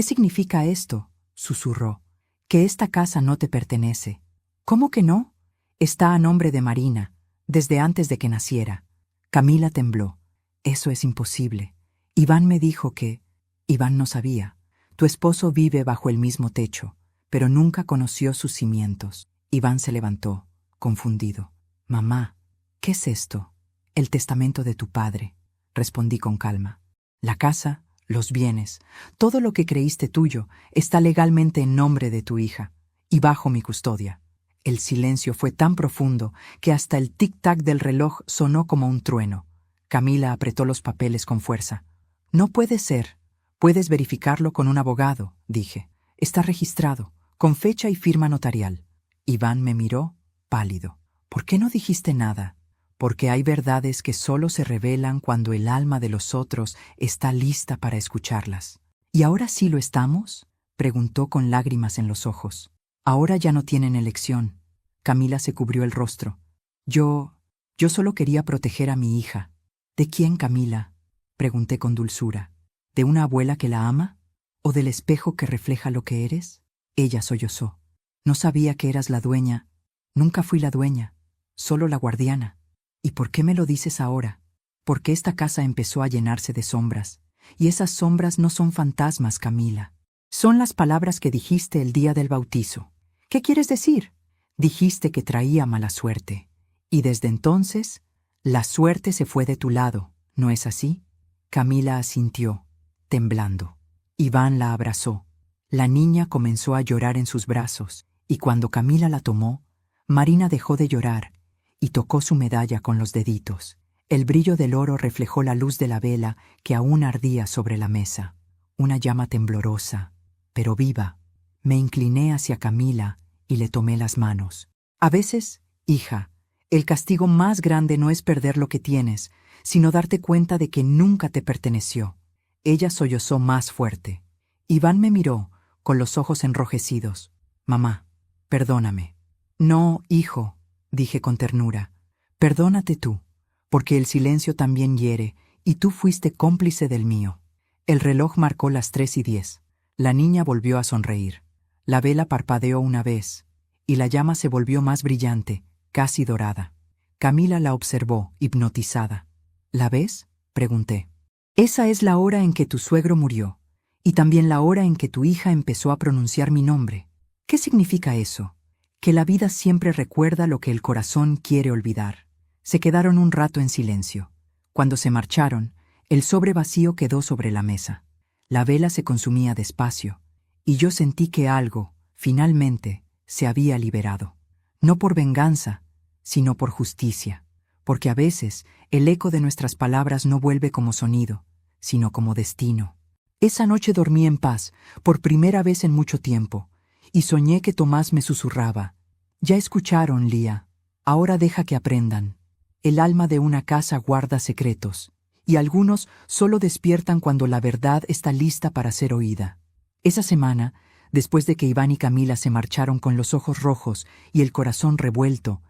significa esto?», susurró. «Que esta casa no te pertenece». «¿Cómo que no?». «Está a nombre de Marina, desde antes de que naciera». Camila tembló. «Eso es imposible. Iván me dijo que...». Iván no sabía. «Tu esposo vive bajo el mismo techo, pero nunca conoció sus cimientos». Iván se levantó, confundido. «Mamá, ¿qué es esto?». «El testamento de tu padre», respondí con calma. «La casa, los bienes, todo lo que creíste tuyo, está legalmente en nombre de tu hija, y bajo mi custodia». El silencio fue tan profundo que hasta el tic-tac del reloj sonó como un trueno. Camila apretó los papeles con fuerza. «No puede ser. Puedes verificarlo con un abogado», dije. «Está registrado, con fecha y firma notarial». Iván me miró, pálido. «¿Por qué no dijiste nada?». «Porque hay verdades que solo se revelan cuando el alma de los otros está lista para escucharlas». «¿Y ahora sí lo estamos?», preguntó con lágrimas en los ojos. «Ahora ya no tienen elección». Camila se cubrió el rostro. Yo solo quería proteger a mi hija». «¿De quién, Camila?», pregunté con dulzura. «¿De una abuela que la ama? ¿O del espejo que refleja lo que eres?». Ella sollozó. «No sabía que eras la dueña. Nunca fui la dueña, solo la guardiana». «¿Y por qué me lo dices ahora?». «Porque esta casa empezó a llenarse de sombras. Y esas sombras no son fantasmas, Camila. Son las palabras que dijiste el día del bautizo». «¿Qué quieres decir?». «Dijiste que traía mala suerte. Y desde entonces, la suerte se fue de tu lado, ¿no es así?». Camila asintió, temblando. Iván la abrazó. La niña comenzó a llorar en sus brazos, y cuando Camila la tomó, Marina dejó de llorar y tocó su medalla con los deditos. El brillo del oro reflejó la luz de la vela que aún ardía sobre la mesa. Una llama temblorosa, pero viva. Me incliné hacia Camila y le tomé las manos. «A veces, hija, el castigo más grande no es perder lo que tienes, sino darte cuenta de que nunca te perteneció». Ella sollozó más fuerte. Iván me miró, con los ojos enrojecidos. «Mamá, perdóname». «No, hijo», dije con ternura. «Perdónate tú, porque el silencio también hiere, y tú fuiste cómplice del mío. El reloj marcó las 3:10. La niña volvió a sonreír. La vela parpadeó una vez, y la llama se volvió más brillante, casi dorada. Camila la observó, hipnotizada. ¿La ves?, pregunté. Esa es la hora en que tu suegro murió, y también la hora en que tu hija empezó a pronunciar mi nombre. ¿Qué significa eso? Que la vida siempre recuerda lo que el corazón quiere olvidar. Se quedaron un rato en silencio. Cuando se marcharon, el sobre vacío quedó sobre la mesa. La vela se consumía despacio, y yo sentí que algo, finalmente, se había liberado. No por venganza, sino por justicia, porque a veces el eco de nuestras palabras no vuelve como sonido, sino como destino. Esa noche dormí en paz, por primera vez en mucho tiempo, y soñé que Tomás me susurraba: «Ya escucharon, Lía, ahora deja que aprendan. El alma de una casa guarda secretos, y algunos solo despiertan cuando la verdad está lista para ser oída». Esa semana, después de que Iván y Camila se marcharon con los ojos rojos y el corazón revuelto,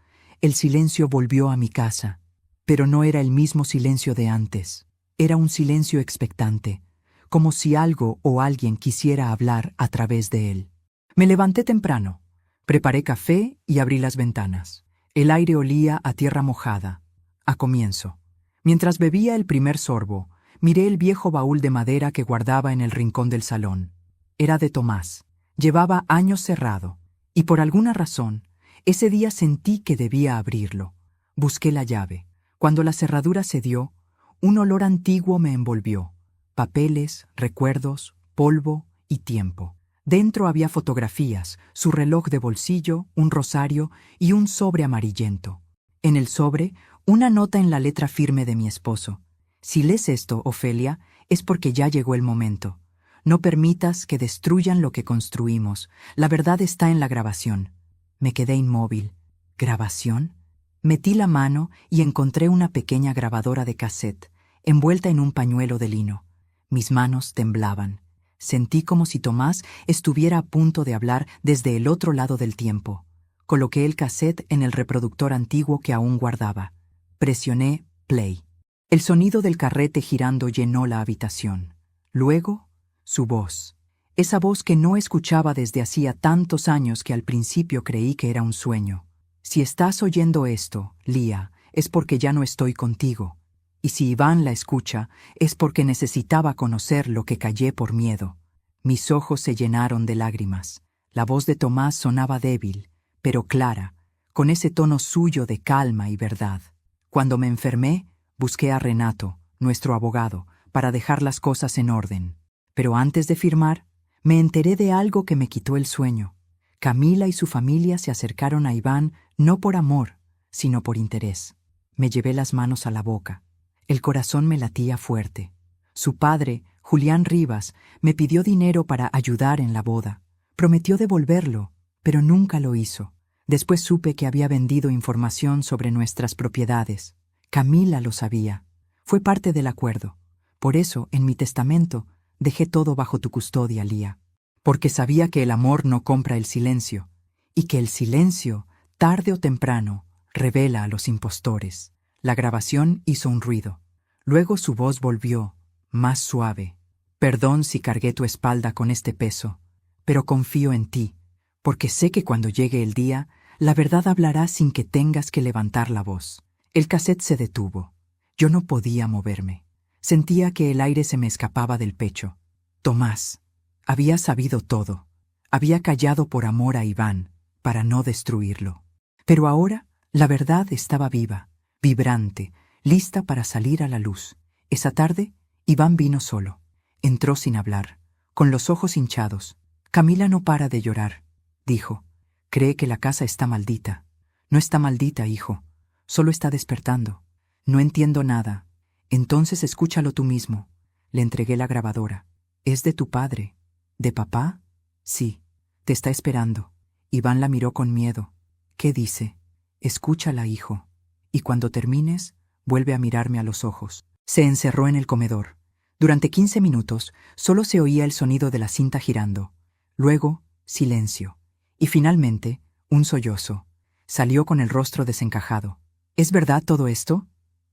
el silencio volvió a mi casa. Pero no era el mismo silencio de antes. Era un silencio expectante, como si algo o alguien quisiera hablar a través de él. Me levanté temprano, preparé café y abrí las ventanas. El aire olía a tierra mojada, a comienzo. Mientras bebía el primer sorbo, miré el viejo baúl de madera que guardaba en el rincón del salón. Era de Tomás. Llevaba años cerrado, y por alguna razón, ese día sentí que debía abrirlo. Busqué la llave. Cuando la cerradura cedió, un olor antiguo me envolvió. Papeles, recuerdos, polvo y tiempo. Dentro había fotografías, su reloj de bolsillo, un rosario y un sobre amarillento. En el sobre, una nota en la letra firme de mi esposo. «Si lees esto, Ofelia, es porque ya llegó el momento. No permitas que destruyan lo que construimos. La verdad está en la grabación». Me quedé inmóvil. ¿Grabación? Metí la mano y encontré una pequeña grabadora de cassette, envuelta en un pañuelo de lino. Mis manos temblaban. Sentí como si Tomás estuviera a punto de hablar desde el otro lado del tiempo. Coloqué el cassette en el reproductor antiguo que aún guardaba. Presioné play. El sonido del carrete girando llenó la habitación. Luego, su voz. Esa voz que no escuchaba desde hacía tantos años que al principio creí que era un sueño. «Si estás oyendo esto, Lía, es porque ya no estoy contigo. Y si Iván la escucha, es porque necesitaba conocer lo que callé por miedo». Mis ojos se llenaron de lágrimas. La voz de Tomás sonaba débil, pero clara, con ese tono suyo de calma y verdad. Cuando me enfermé, busqué a Renato, nuestro abogado, para dejar las cosas en orden. Pero antes de firmar, me enteré de algo que me quitó el sueño. Camila y su familia se acercaron a Iván no por amor, sino por interés. Me llevé las manos a la boca. El corazón me latía fuerte. Su padre, Julián Rivas, me pidió dinero para ayudar en la boda. Prometió devolverlo, pero nunca lo hizo. Después supe que había vendido información sobre nuestras propiedades. Camila lo sabía. Fue parte del acuerdo. Por eso, en mi testamento, dejé todo bajo tu custodia, Lía. Porque sabía que el amor no compra el silencio, y que el silencio, tarde o temprano, revela a los impostores. La grabación hizo un ruido. Luego su voz volvió, más suave. «Perdón si cargué tu espalda con este peso, pero confío en ti, porque sé que cuando llegue el día, la verdad hablará sin que tengas que levantar la voz». El cassette se detuvo. Yo no podía moverme. Sentía que el aire se me escapaba del pecho. Tomás había sabido todo. Había callado por amor a Iván, para no destruirlo. Pero ahora la verdad estaba viva, vibrante, lista para salir a la luz. Esa tarde, Iván vino solo. Entró sin hablar, con los ojos hinchados. «Camila no para de llorar», dijo. «Cree que la casa está maldita». «No está maldita, hijo. Solo está despertando». «No entiendo nada». «Entonces escúchalo tú mismo». Le entregué la grabadora. «Es de tu padre». «¿De papá?» «Sí. Te está esperando». Iván la miró con miedo. «¿Qué dice?» «Escúchala, hijo. Y cuando termines, vuelve a mirarme a los ojos». Se encerró en el comedor. Durante 15 minutos solo se oía el sonido de la cinta girando. Luego, silencio. Y finalmente, un sollozo. Salió con el rostro desencajado. «¿Es verdad todo esto?»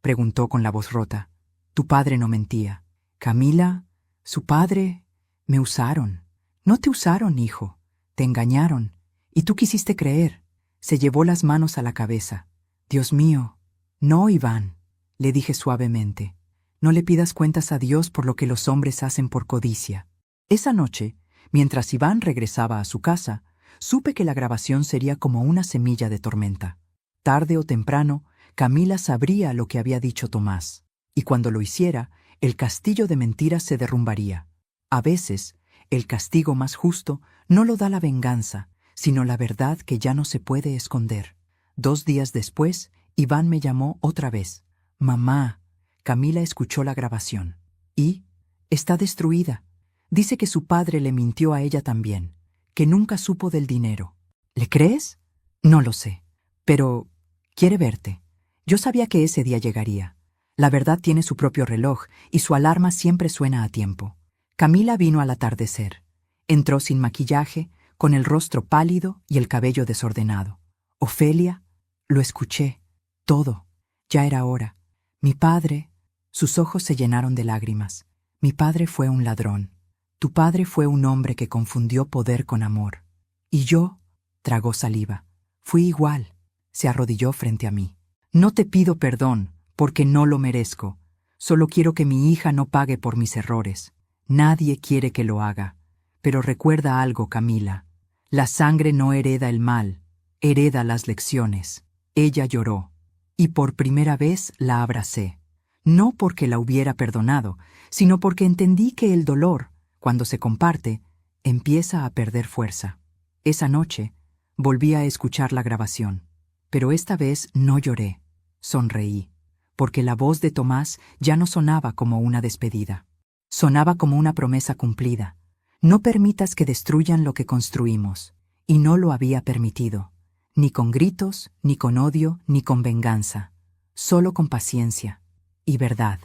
preguntó con la voz rota. Tu padre no mentía. Camila, su padre, me usaron. No te usaron, hijo. Te engañaron. Y tú quisiste creer. Se llevó las manos a la cabeza. Dios mío. No, Iván, le dije suavemente. No le pidas cuentas a Dios por lo que los hombres hacen por codicia. Esa noche, mientras Iván regresaba a su casa, supe que la grabación sería como una semilla de tormenta. Tarde o temprano, Camila sabría lo que había dicho Tomás, y cuando lo hiciera, el castillo de mentiras se derrumbaría. A veces, el castigo más justo no lo da la venganza, sino la verdad que ya no se puede esconder. 2 días después, Iván me llamó otra vez. Mamá, Camila escuchó la grabación. Y está destruida. Dice que su padre le mintió a ella también, que nunca supo del dinero. ¿Le crees? No lo sé. Pero quiere verte. Yo sabía que ese día llegaría. La verdad tiene su propio reloj y su alarma siempre suena a tiempo. Camila vino al atardecer. Entró sin maquillaje, con el rostro pálido y el cabello desordenado. Ofelia, lo escuché. Todo. Ya era hora. Mi padre... Sus ojos se llenaron de lágrimas. Mi padre fue un ladrón. Tu padre fue un hombre que confundió poder con amor. Y yo... Tragó saliva. Fui igual. Se arrodilló frente a mí. No te pido perdón, porque no lo merezco. Solo quiero que mi hija no pague por mis errores. Nadie quiere que lo haga. Pero recuerda algo, Camila. La sangre no hereda el mal, hereda las lecciones. Ella lloró. Y por primera vez la abracé. No porque la hubiera perdonado, sino porque entendí que el dolor, cuando se comparte, empieza a perder fuerza. Esa noche, volví a escuchar la grabación. Pero esta vez no lloré, sonreí, porque la voz de Tomás ya no sonaba como una despedida. Sonaba como una promesa cumplida. No permitas que destruyan lo que construimos. Y no lo había permitido. Ni con gritos, ni con odio, ni con venganza. Solo con paciencia y verdad.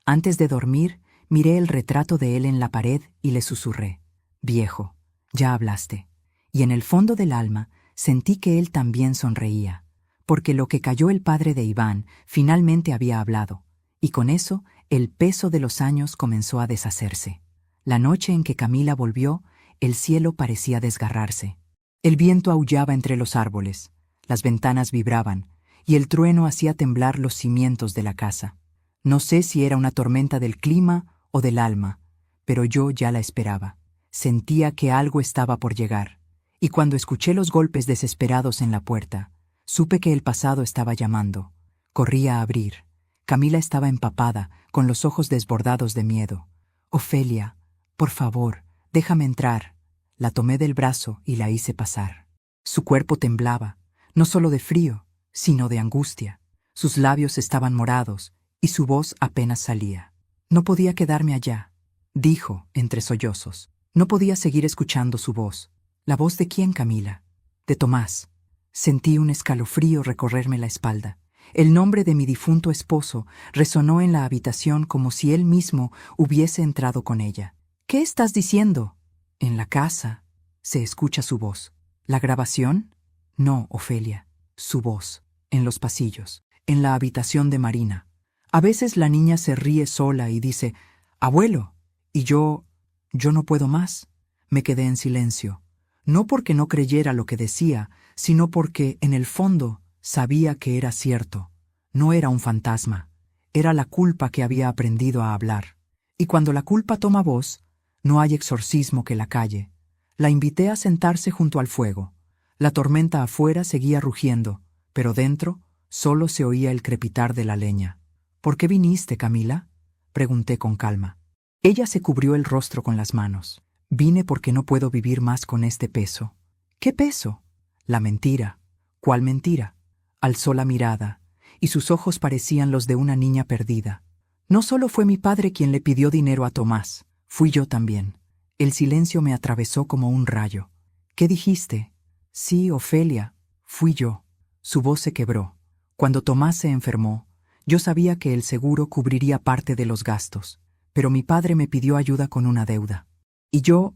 Antes de dormir, miré el retrato de él en la pared y le susurré. Viejo, ya hablaste. Y en el fondo del alma sentí que él también sonreía, porque lo que calló el padre de Iván finalmente había hablado, y con eso el peso de los años comenzó a deshacerse. La noche en que Camila volvió, el cielo parecía desgarrarse. El viento aullaba entre los árboles, las ventanas vibraban, y el trueno hacía temblar los cimientos de la casa. No sé si era una tormenta del clima o del alma, pero yo ya la esperaba. Sentía que algo estaba por llegar, y cuando escuché los golpes desesperados en la puerta, supe que el pasado estaba llamando. Corrí a abrir. Camila estaba empapada, con los ojos desbordados de miedo. Ofelia, por favor, déjame entrar. La tomé del brazo y la hice pasar. Su cuerpo temblaba, no solo de frío, sino de angustia. Sus labios estaban morados y su voz apenas salía. No podía quedarme allá, dijo entre sollozos. No podía seguir escuchando su voz. ¿La voz de quién, Camila? De Tomás. Sentí un escalofrío recorrerme la espalda. El nombre de mi difunto esposo resonó en la habitación como si él mismo hubiese entrado con ella. ¿Qué estás diciendo? En la casa se escucha su voz. ¿La grabación? No, Ofelia. Su voz. En los pasillos. En la habitación de Marina. A veces la niña se ríe sola y dice, «Abuelo», y yo no puedo más. Me quedé en silencio. No porque no creyera lo que decía, sino porque, en el fondo, sabía que era cierto. No era un fantasma. Era la culpa que había aprendido a hablar. Y cuando la culpa toma voz, no hay exorcismo que la calle. La invité a sentarse junto al fuego. La tormenta afuera seguía rugiendo, pero dentro solo se oía el crepitar de la leña. «¿Por qué viniste, Camila?», pregunté con calma. Ella se cubrió el rostro con las manos. «Vine porque no puedo vivir más con este peso». «¿Qué peso?». «La mentira». «¿Cuál mentira?». Alzó la mirada, y sus ojos parecían los de una niña perdida. «No solo fue mi padre quien le pidió dinero a Tomás, fui yo también». El silencio me atravesó como un rayo. «¿Qué dijiste?». «Sí, Ofelia, fui yo». Su voz se quebró. Cuando Tomás se enfermó, yo sabía que el seguro cubriría parte de los gastos, pero mi padre me pidió ayuda con una deuda. Y yo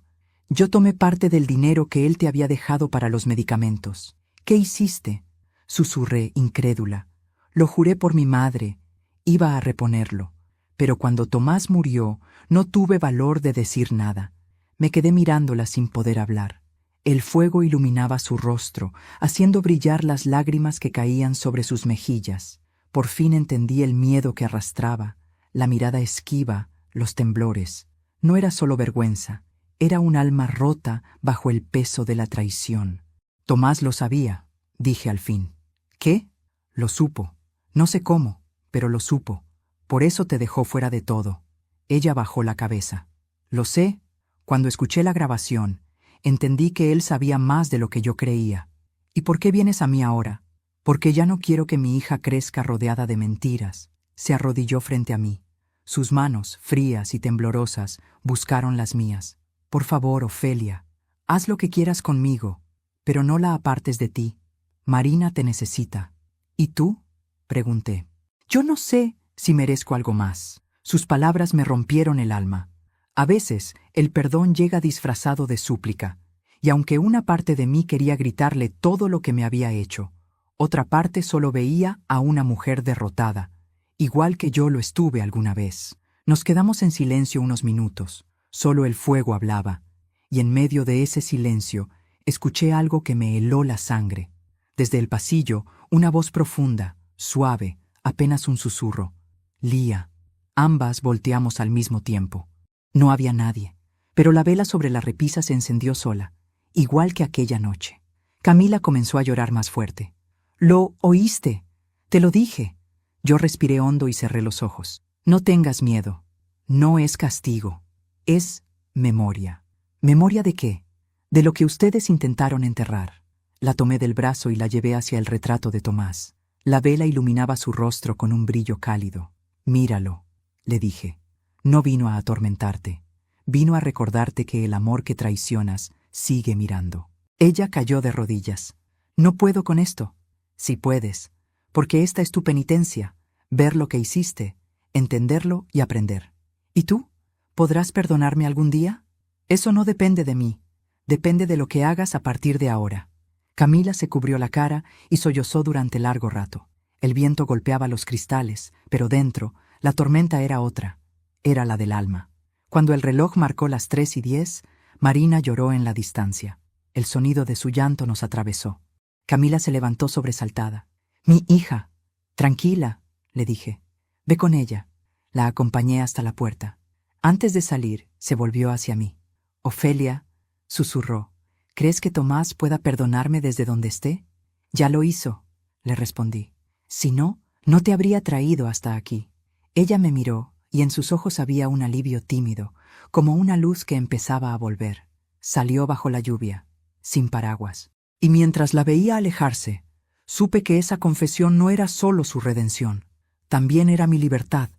tomé parte del dinero que él te había dejado para los medicamentos. «¿Qué hiciste?», susurré, incrédula. «Lo juré por mi madre, Iba a reponerlo, pero cuando Tomás murió, no tuve valor de decir nada. Me quedé mirándola sin poder hablar. El fuego iluminaba su rostro, haciendo brillar las lágrimas que caían sobre sus mejillas. Por fin entendí el miedo que arrastraba, la mirada esquiva, los temblores. No era solo vergüenza, era un alma rota bajo el peso de la traición. Tomás lo sabía, dije al fin. ¿Qué? Lo supo. No sé cómo, pero lo supo. Por eso te dejó fuera de todo. Ella bajó la cabeza. Lo sé. Cuando escuché la grabación, entendí que él sabía más de lo que yo creía. ¿Y por qué vienes a mí ahora? Porque ya no quiero que mi hija crezca rodeada de mentiras. Se arrodilló frente a mí. Sus manos, frías y temblorosas, buscaron las mías. Por favor, Ofelia, haz lo que quieras conmigo, pero no la apartes de ti. Marina te necesita. ¿Y tú? Pregunté. Yo no sé si merezco algo más. Sus palabras me rompieron el alma. A veces, el perdón llega disfrazado de súplica, y aunque una parte de mí quería gritarle todo lo que me había hecho, otra parte solo veía a una mujer derrotada, igual que yo lo estuve alguna vez. Nos quedamos en silencio unos minutos, solo el fuego hablaba, y en medio de ese silencio escuché algo que me heló la sangre. Desde el pasillo, una voz profunda, suave, apenas un susurro. Lía. Ambas volteamos al mismo tiempo. No había nadie, pero la vela sobre la repisa se encendió sola, igual que aquella noche. Camila comenzó a llorar más fuerte. «¿Lo oíste? Te lo dije». Yo respiré hondo y cerré los ojos. «No tengas miedo. No es castigo. Es memoria». ¿Memoria de qué? De lo que ustedes intentaron enterrar. La tomé del brazo y la llevé hacia el retrato de Tomás. La vela iluminaba su rostro con un brillo cálido. «Míralo», le dije. «No vino a atormentarte. Vino a recordarte que el amor que traicionas sigue mirando». Ella cayó de rodillas. «No puedo con esto». «Sí puedes, porque esta es tu penitencia, ver lo que hiciste, entenderlo y aprender». «¿Y tú? ¿Podrás perdonarme algún día?» «Eso no depende de mí. Depende de lo que hagas a partir de ahora». Camila se cubrió la cara y sollozó durante largo rato. El viento golpeaba los cristales, pero dentro, la tormenta era otra. Era la del alma. Cuando el reloj marcó las 3:10, Marina lloró en la distancia. El sonido de su llanto nos atravesó. Camila se levantó sobresaltada. «Mi hija». «Tranquila», le dije. «Ve con ella». La acompañé hasta la puerta. Antes de salir, se volvió hacia mí. «Ofelia», susurró, «¿crees que Tomás pueda perdonarme desde donde esté?» «Ya lo hizo», le respondí. «Si no, no te habría traído hasta aquí». Ella me miró, y en sus ojos había un alivio tímido, como una luz que empezaba a volver. Salió bajo la lluvia, sin paraguas. Y mientras la veía alejarse, supe que esa confesión no era solo su redención, también era mi libertad.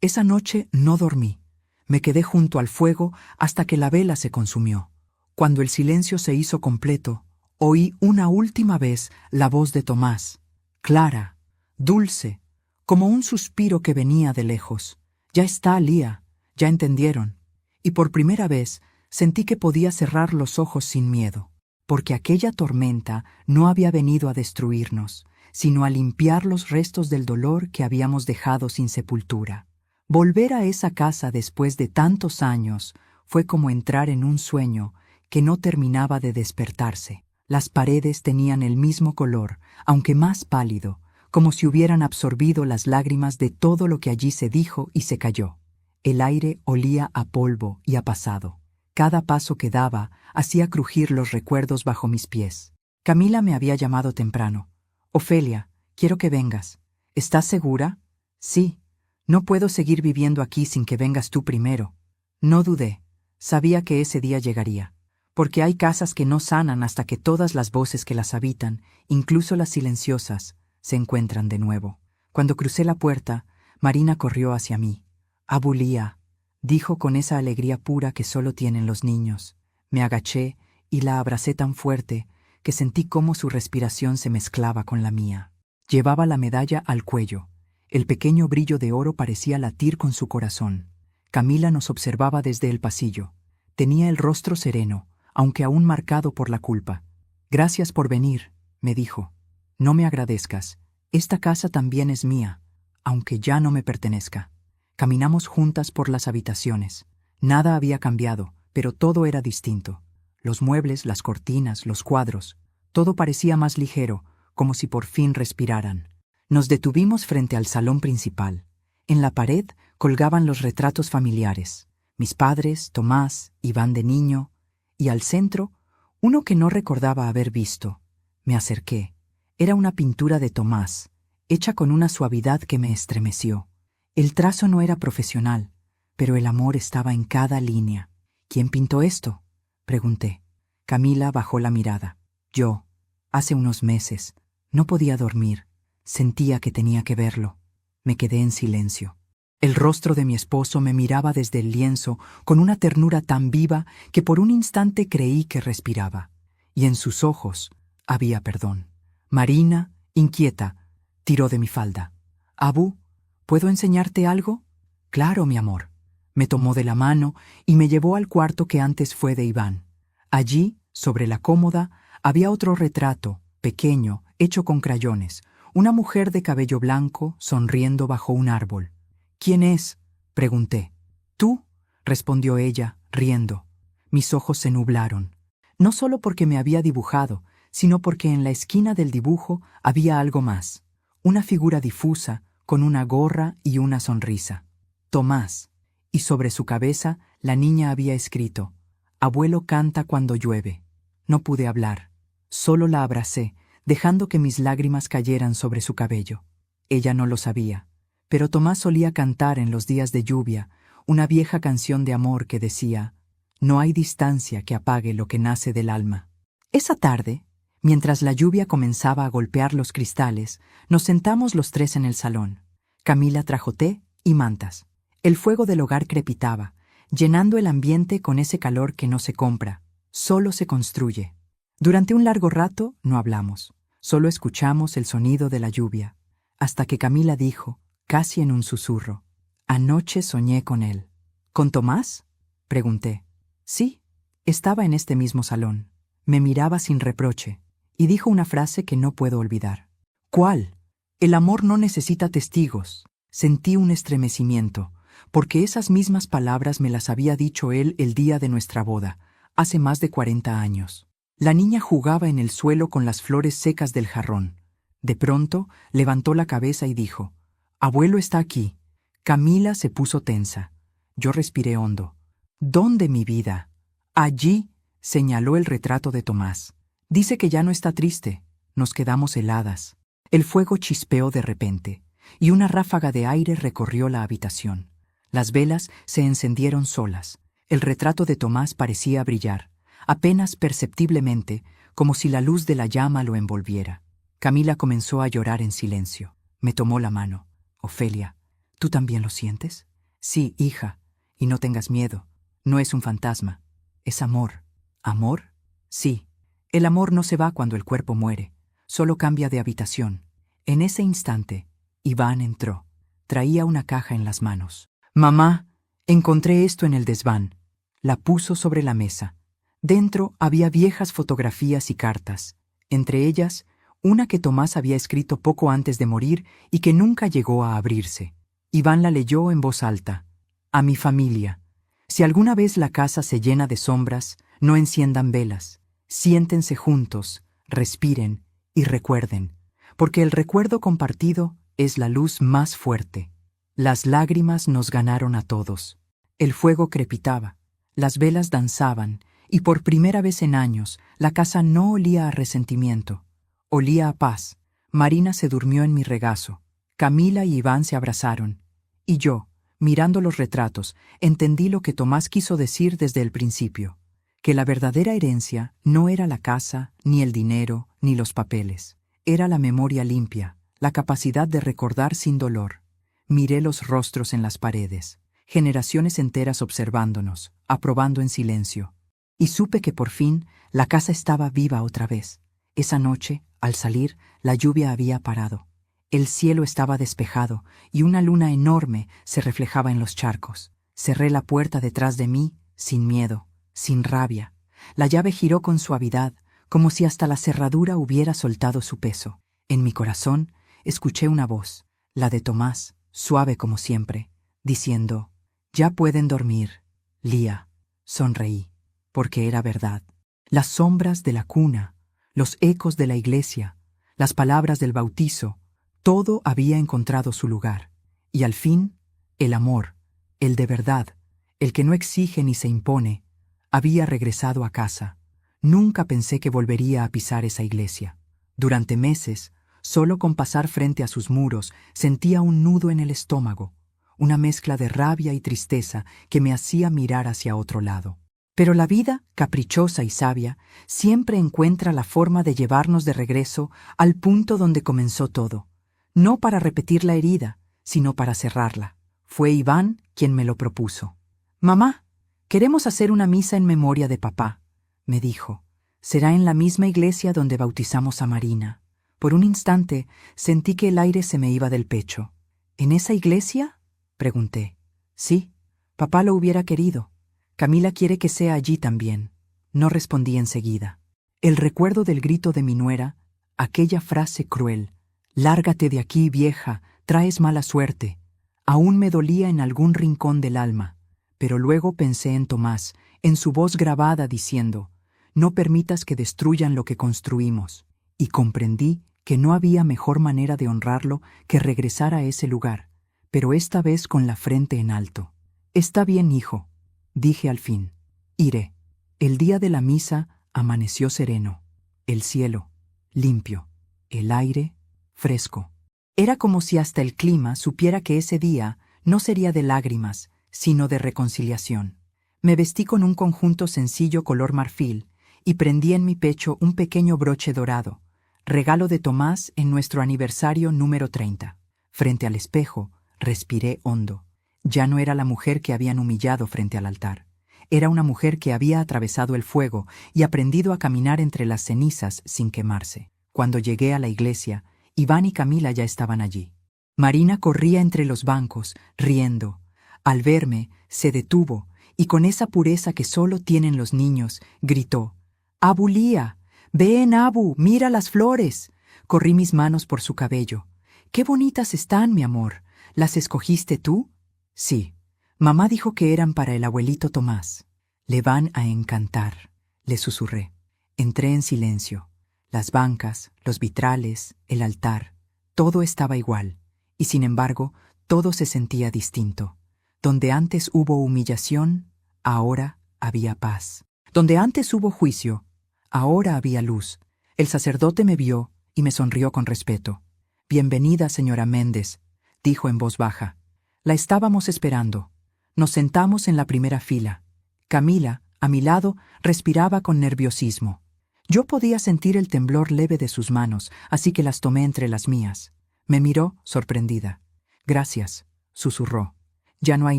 Esa noche no dormí. Me quedé junto al fuego hasta que la vela se consumió. Cuando el silencio se hizo completo, oí una última vez la voz de Tomás, clara, dulce, como un suspiro que venía de lejos. «Ya está, Lía, ya entendieron». Y por primera vez sentí que podía cerrar los ojos sin miedo, porque aquella tormenta no había venido a destruirnos, sino a limpiar los restos del dolor que habíamos dejado sin sepultura. Volver a esa casa después de tantos años fue como entrar en un sueño que no terminaba de despertarse. Las paredes tenían el mismo color, aunque más pálido, como si hubieran absorbido las lágrimas de todo lo que allí se dijo y se cayó. El aire olía a polvo y a pasado. Cada paso que daba hacía crujir los recuerdos bajo mis pies. Camila me había llamado temprano. «Ofelia, quiero que vengas». «¿Estás segura?» «Sí. No puedo seguir viviendo aquí sin que vengas tú primero». No dudé. Sabía que ese día llegaría. Porque hay casas que no sanan hasta que todas las voces que las habitan, incluso las silenciosas, se encuentran de nuevo. Cuando crucé la puerta, Marina corrió hacia mí. «Abu Lía», dijo con esa alegría pura que solo tienen los niños. Me agaché y la abracé tan fuerte que sentí cómo su respiración se mezclaba con la mía. Llevaba la medalla al cuello. El pequeño brillo de oro parecía latir con su corazón. Camila nos observaba desde el pasillo. Tenía el rostro sereno, aunque aún marcado por la culpa. «Gracias por venir», me dijo. «No me agradezcas. Esta casa también es mía. aunque ya no me pertenezca. Caminamos juntas por las habitaciones. Nada había cambiado, pero todo era distinto. Los muebles, las cortinas, los cuadros, todo parecía más ligero, como si por fin respiraran. Nos detuvimos frente al salón principal. En la pared colgaban los retratos familiares. Mis padres, Tomás, Iván de niño, y al centro, uno que no recordaba haber visto. Me acerqué. Era una pintura de Tomás, hecha con una suavidad que me estremeció. El trazo no era profesional, pero el amor estaba en cada línea. ¿Quién pintó esto?, pregunté. Camila bajó la mirada. Yo, hace unos meses, no podía dormir. Sentía que tenía que verlo. Me quedé en silencio. El rostro de mi esposo me miraba desde el lienzo con una ternura tan viva que por un instante creí que respiraba. Y en sus ojos había perdón. Marina, inquieta, tiró de mi falda. «Abu, ¿puedo enseñarte algo?» «Claro, mi amor». Me tomó de la mano y me llevó al cuarto que antes fue de Iván. Allí, sobre la cómoda, había otro retrato, pequeño, hecho con crayones. Una mujer de cabello blanco, sonriendo bajo un árbol. «¿Quién es?», pregunté. «Tú», respondió ella, riendo. Mis ojos se nublaron. No solo porque me había dibujado, sino porque en la esquina del dibujo había algo más. Una figura difusa, con una gorra y una sonrisa. Tomás. Y sobre su cabeza la niña había escrito: «Abuelo canta cuando llueve». No pude hablar. Solo la abracé, dejando que mis lágrimas cayeran sobre su cabello. Ella no lo sabía, pero Tomás solía cantar en los días de lluvia una vieja canción de amor que decía: «No hay distancia que apague lo que nace del alma». Esa tarde, mientras la lluvia comenzaba a golpear los cristales, nos sentamos los tres en el salón. Camila trajo té y mantas. El fuego del hogar crepitaba, llenando el ambiente con ese calor que no se compra, solo se construye. Durante un largo rato no hablamos, solo escuchamos el sonido de la lluvia, hasta que Camila dijo, casi en un susurro: «Anoche soñé con él». «¿Con Tomás?», pregunté. «Sí, estaba en este mismo salón». Me miraba sin reproche, y dijo una frase que no puedo olvidar. «¿Cuál?». «El amor no necesita testigos». Sentí un estremecimiento, porque esas mismas palabras me las había dicho él el día de nuestra boda, hace más de 40 años. La niña jugaba en el suelo con las flores secas del jarrón. De pronto, levantó la cabeza y dijo: «Abuelo está aquí». Camila se puso tensa. Yo respiré hondo. «¿Dónde, mi vida?» «Allí», señaló el retrato de Tomás. «Dice que ya no está triste». Nos quedamos heladas. El fuego chispeó de repente, y una ráfaga de aire recorrió la habitación. Las velas se encendieron solas. El retrato de Tomás parecía brillar, apenas perceptiblemente, como si la luz de la llama lo envolviera. Camila comenzó a llorar en silencio. Me tomó la mano. «Ofelia, ¿tú también lo sientes?». «Sí, hija, y no tengas miedo. No es un fantasma. Es amor». «¿Amor?». «Sí. El amor no se va cuando el cuerpo muere. Solo cambia de habitación». En ese instante, Iván entró. Traía una caja en las manos. «Mamá, encontré esto en el desván». La puso sobre la mesa. Dentro había viejas fotografías y cartas, entre ellas una que Tomás había escrito poco antes de morir y que nunca llegó a abrirse. Iván la leyó en voz alta. «A mi familia. Si alguna vez la casa se llena de sombras, no enciendan velas. Siéntense juntos, respiren y recuerden, porque el recuerdo compartido es la luz más fuerte». Las lágrimas nos ganaron a todos. El fuego crepitaba, las velas danzaban, y por primera vez en años la casa no olía a resentimiento, olía a paz. Marina se durmió en mi regazo, Camila y Iván se abrazaron, y yo, mirando los retratos, entendí lo que Tomás quiso decir desde el principio, que la verdadera herencia no era la casa, ni el dinero, ni los papeles. Era la memoria limpia, la capacidad de recordar sin dolor. Miré los rostros en las paredes, generaciones enteras observándonos, aprobando en silencio, y supe que por fin la casa estaba viva otra vez. Esa noche, al salir, la lluvia había parado. El cielo estaba despejado y una luna enorme se reflejaba en los charcos. Cerré la puerta detrás de mí, sin miedo, sin rabia. La llave giró con suavidad, como si hasta la cerradura hubiera soltado su peso. En mi corazón escuché una voz: La de Tomás, suave como siempre, diciendo, «Ya pueden dormir, Lía». Sonreí, porque era verdad. Las sombras de la cuna, los ecos de la iglesia, las palabras del bautizo, todo había encontrado su lugar. Y al fin, el amor, el de verdad, el que no exige ni se impone, había regresado a casa. Nunca pensé que volvería a pisar esa iglesia. Durante meses, solo con pasar frente a sus muros, sentía un nudo en el estómago, una mezcla de rabia y tristeza que me hacía mirar hacia otro lado. Pero la vida, caprichosa y sabia, siempre encuentra la forma de llevarnos de regreso al punto donde comenzó todo, no para repetir la herida, sino para cerrarla. Fue Iván quien me lo propuso. «Mamá, queremos hacer una misa en memoria de papá», me dijo. «Será en la misma iglesia donde bautizamos a Marina». Por un instante sentí que el aire se me iba del pecho. «¿En esa iglesia?», pregunté. «Sí, papá lo hubiera querido. Camila quiere que sea allí también». No respondí enseguida. El recuerdo del grito de mi nuera, aquella frase cruel, «Lárgate de aquí, vieja, traes mala suerte», aún me dolía en algún rincón del alma. Pero luego pensé en Tomás, en su voz grabada diciendo, «No permitas que destruyan lo que construimos», y comprendí que no había mejor manera de honrarlo que regresar a ese lugar, pero esta vez con la frente en alto. «Está bien, hijo», dije al fin. «Iré». El día de la misa amaneció sereno, el cielo limpio, el aire fresco. Era como si hasta el clima supiera que ese día no sería de lágrimas, sino de reconciliación. Me vestí con un conjunto sencillo color marfil y prendí en mi pecho un pequeño broche dorado, regalo de Tomás en nuestro aniversario número 30. Frente al espejo, respiré hondo. Ya no era la mujer que habían humillado frente al altar. Era una mujer que había atravesado el fuego y aprendido a caminar entre las cenizas sin quemarse. Cuando llegué a la iglesia, Iván y Camila ya estaban allí. Marina corría entre los bancos, riendo. Al verme, se detuvo y con esa pureza que solo tienen los niños, gritó, «Abu Lía, ven Abu, mira las flores». Corrí mis manos por su cabello. «Qué bonitas están, mi amor. ¿Las escogiste tú?». «Sí. Mamá dijo que eran para el abuelito Tomás». «Le van a encantar», le susurré. Entré en silencio. Las bancas, los vitrales, el altar, todo estaba igual, y sin embargo, todo se sentía distinto. Donde antes hubo humillación, ahora había paz. Donde antes hubo juicio, ahora había luz. El sacerdote me vio y me sonrió con respeto. «Bienvenida, señora Méndez», dijo en voz baja. «La estábamos esperando». Nos sentamos en la primera fila. Camila, a mi lado, respiraba con nerviosismo. Yo podía sentir el temblor leve de sus manos, así que las tomé entre las mías. Me miró, sorprendida. «Gracias», susurró. «Ya no hay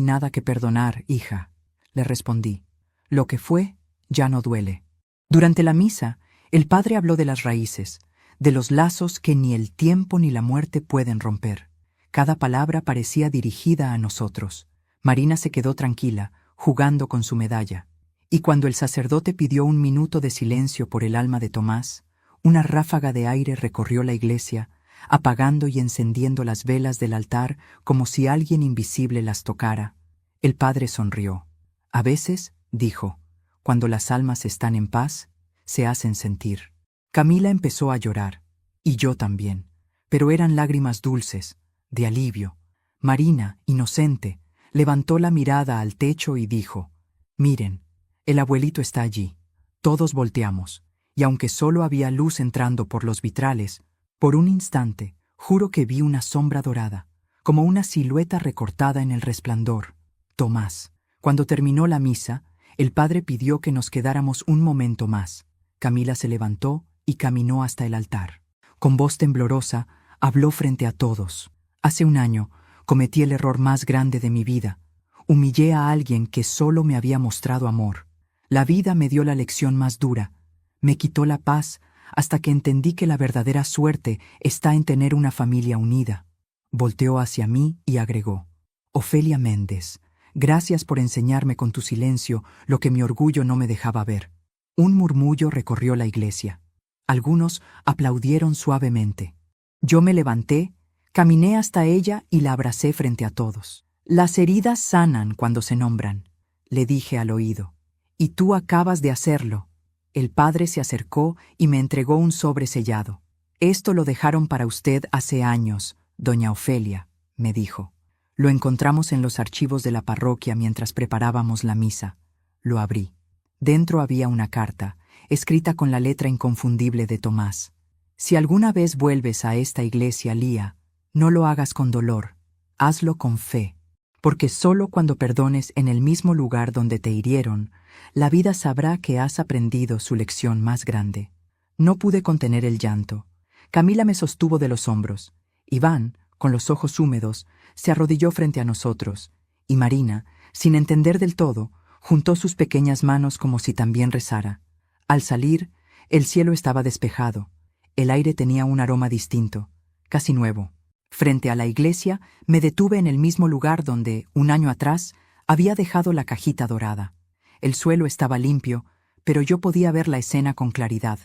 nada que perdonar, hija», le respondí. «Lo que fue, ya no duele». Durante la misa, el padre habló de las raíces, de los lazos que ni el tiempo ni la muerte pueden romper. Cada palabra parecía dirigida a nosotros. Marina se quedó tranquila, jugando con su medalla. Y cuando el sacerdote pidió un minuto de silencio por el alma de Tomás, una ráfaga de aire recorrió la iglesia, apagando y encendiendo las velas del altar como si alguien invisible las tocara. El padre sonrió. «A veces», dijo, «cuando las almas están en paz, se hacen sentir». Camila empezó a llorar, y yo también, pero eran lágrimas dulces, de alivio. Marina, inocente, levantó la mirada al techo y dijo, «Miren, el abuelito está allí». Todos volteamos, y aunque solo había luz entrando por los vitrales, por un instante, juro que vi una sombra dorada, como una silueta recortada en el resplandor. Tomás. Cuando terminó la misa, el padre pidió que nos quedáramos un momento más. Camila se levantó y caminó hasta el altar. Con voz temblorosa, habló frente a todos. «Hace un año, cometí el error más grande de mi vida. Humillé a alguien que solo me había mostrado amor. La vida me dio la lección más dura. Me quitó la paz hasta que entendí que la verdadera suerte está en tener una familia unida». Volteó hacia mí y agregó, «Ofelia Méndez, gracias por enseñarme con tu silencio lo que mi orgullo no me dejaba ver». Un murmullo recorrió la iglesia. Algunos aplaudieron suavemente. Yo me levanté, Caminé hasta ella y la abracé frente a todos. Las heridas sanan cuando se nombran, le dije al oído. Y tú acabas de hacerlo. El padre se acercó y me entregó un sobre sellado. Esto lo dejaron para usted hace años, doña Ofelia, me dijo. Lo encontramos en los archivos de la parroquia mientras preparábamos la misa. Lo abrí. Dentro había una carta, escrita con la letra inconfundible de Tomás. Si alguna vez vuelves a esta iglesia, Lía, no lo hagas con dolor, hazlo con fe, porque solo cuando perdones en el mismo lugar donde te hirieron, la vida sabrá que has aprendido su lección más grande. No pude contener el llanto. Camila me sostuvo de los hombros. Iván, con los ojos húmedos, se arrodilló frente a nosotros, y Marina, sin entender del todo, juntó sus pequeñas manos como si también rezara. Al salir, el cielo estaba despejado. El aire tenía un aroma distinto, casi nuevo. Frente a la iglesia, me detuve en el mismo lugar donde, un año atrás, había dejado la cajita dorada. El suelo estaba limpio, pero yo podía ver la escena con claridad.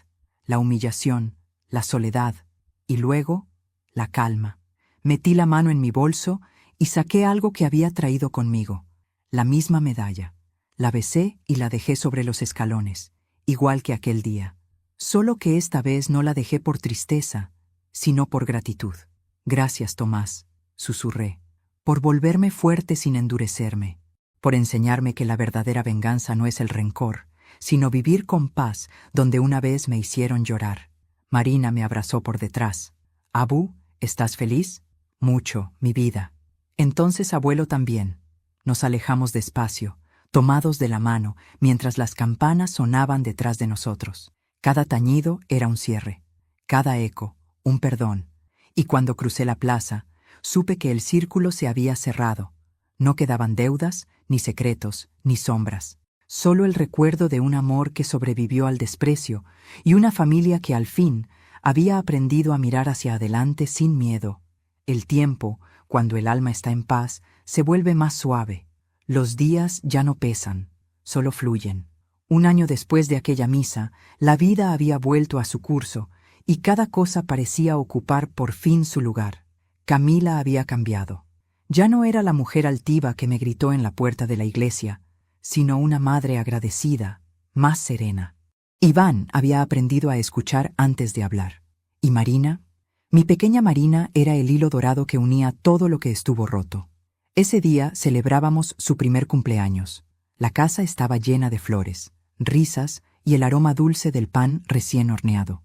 La humillación, la soledad, y luego, la calma. Metí la mano en mi bolso y saqué algo que había traído conmigo. La misma medalla. La besé y la dejé sobre los escalones, igual que aquel día. Solo que esta vez no la dejé por tristeza, sino por gratitud. Gracias, Tomás, susurré, por volverme fuerte sin endurecerme, por enseñarme que la verdadera venganza no es el rencor, sino vivir con paz donde una vez me hicieron llorar. Marina me abrazó por detrás. Abu, ¿estás feliz? Mucho, mi vida. Entonces abuelo también. Nos alejamos despacio, tomados de la mano, mientras las campanas sonaban detrás de nosotros. Cada tañido era un cierre, cada eco, un perdón. Y cuando crucé la plaza, supe que el círculo se había cerrado. No quedaban deudas, ni secretos, ni sombras. Solo el recuerdo de un amor que sobrevivió al desprecio y una familia que al fin había aprendido a mirar hacia adelante sin miedo. El tiempo, cuando el alma está en paz, se vuelve más suave. Los días ya no pesan, solo fluyen. Un año después de aquella misa, la vida había vuelto a su curso y cada cosa parecía ocupar por fin su lugar. Camila había cambiado. Ya no era la mujer altiva que me gritó en la puerta de la iglesia, sino una madre agradecida, más serena. Iván había aprendido a escuchar antes de hablar. ¿Y Marina? Mi pequeña Marina era el hilo dorado que unía todo lo que estuvo roto. Ese día celebrábamos su primer cumpleaños. La casa estaba llena de flores, risas y el aroma dulce del pan recién horneado.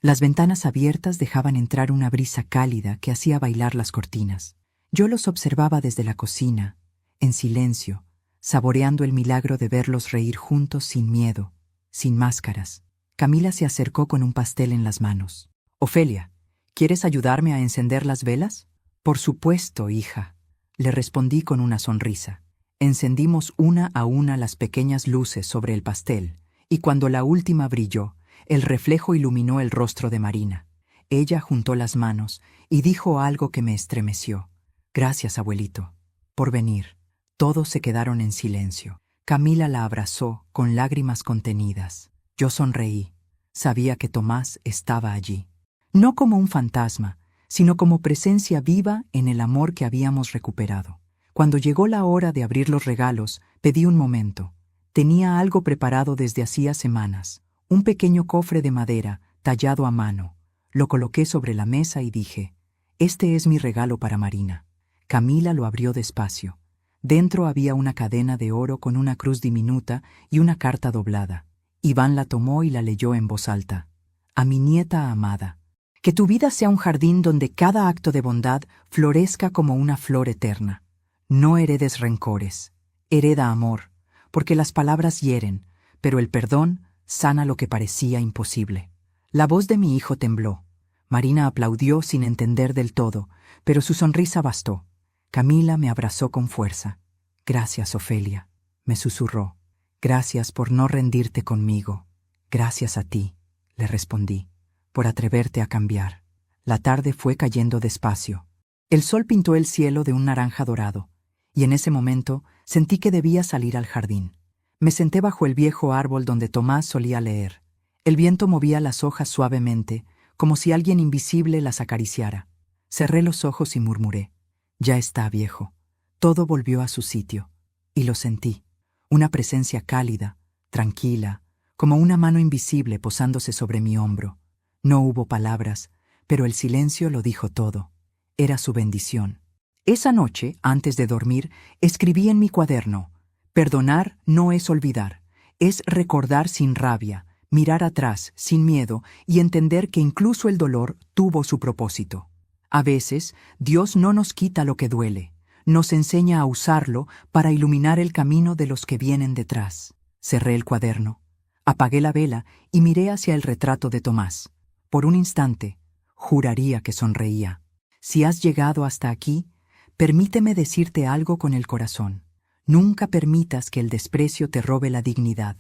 Las ventanas abiertas dejaban entrar una brisa cálida que hacía bailar las cortinas. Yo los observaba desde la cocina, en silencio, saboreando el milagro de verlos reír juntos sin miedo, sin máscaras. Camila se acercó con un pastel en las manos. «Ofelia, ¿quieres ayudarme a encender las velas?» «Por supuesto, hija», le respondí con una sonrisa. Encendimos una a una las pequeñas luces sobre el pastel, y cuando la última brilló, el reflejo iluminó el rostro de Marina. Ella juntó las manos y dijo algo que me estremeció. «Gracias, abuelito, por venir». Todos se quedaron en silencio. Camila la abrazó con lágrimas contenidas. Yo sonreí. Sabía que Tomás estaba allí. No como un fantasma, sino como presencia viva en el amor que habíamos recuperado. Cuando llegó la hora de abrir los regalos, pedí un momento. Tenía algo preparado desde hacía semanas. Un pequeño cofre de madera, tallado a mano. Lo coloqué sobre la mesa y dije, «Este es mi regalo para Marina». Camila lo abrió despacio. Dentro había una cadena de oro con una cruz diminuta y una carta doblada. Iván la tomó y la leyó en voz alta. «A mi nieta amada. Que tu vida sea un jardín donde cada acto de bondad florezca como una flor eterna. No heredes rencores. Hereda amor, porque las palabras hieren, pero el perdón sana lo que parecía imposible». La voz de mi hijo tembló. Marina aplaudió sin entender del todo, pero su sonrisa bastó. Camila me abrazó con fuerza. «Gracias, Ofelia», me susurró. «Gracias por no rendirte conmigo». «Gracias a ti», le respondí, «por atreverte a cambiar». La tarde fue cayendo despacio. El sol pintó el cielo de un naranja dorado, y en ese momento sentí que debía salir al jardín. Me senté bajo el viejo árbol donde Tomás solía leer. El viento movía las hojas suavemente, como si alguien invisible las acariciara. Cerré los ojos y murmuré: ya está, viejo. Todo volvió a su sitio. Y lo sentí. Una presencia cálida, tranquila, como una mano invisible posándose sobre mi hombro. No hubo palabras, pero el silencio lo dijo todo. Era su bendición. Esa noche, antes de dormir, escribí en mi cuaderno: perdonar no es olvidar, es recordar sin rabia, mirar atrás sin miedo y entender que incluso el dolor tuvo su propósito. A veces, Dios no nos quita lo que duele, nos enseña a usarlo para iluminar el camino de los que vienen detrás. Cerré el cuaderno, apagué la vela y miré hacia el retrato de Tomás. Por un instante, juraría que sonreía. Si has llegado hasta aquí, permíteme decirte algo con el corazón. Nunca permitas que el desprecio te robe la dignidad.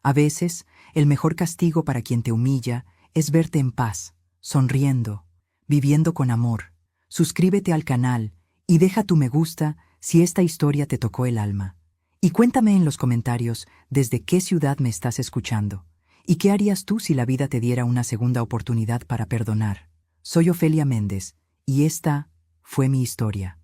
A veces, el mejor castigo para quien te humilla es verte en paz, sonriendo, viviendo con amor. Suscríbete al canal y deja tu me gusta si esta historia te tocó el alma. Y cuéntame en los comentarios desde qué ciudad me estás escuchando. ¿Y qué harías tú si la vida te diera una segunda oportunidad para perdonar? Soy Ofelia Méndez y esta fue mi historia.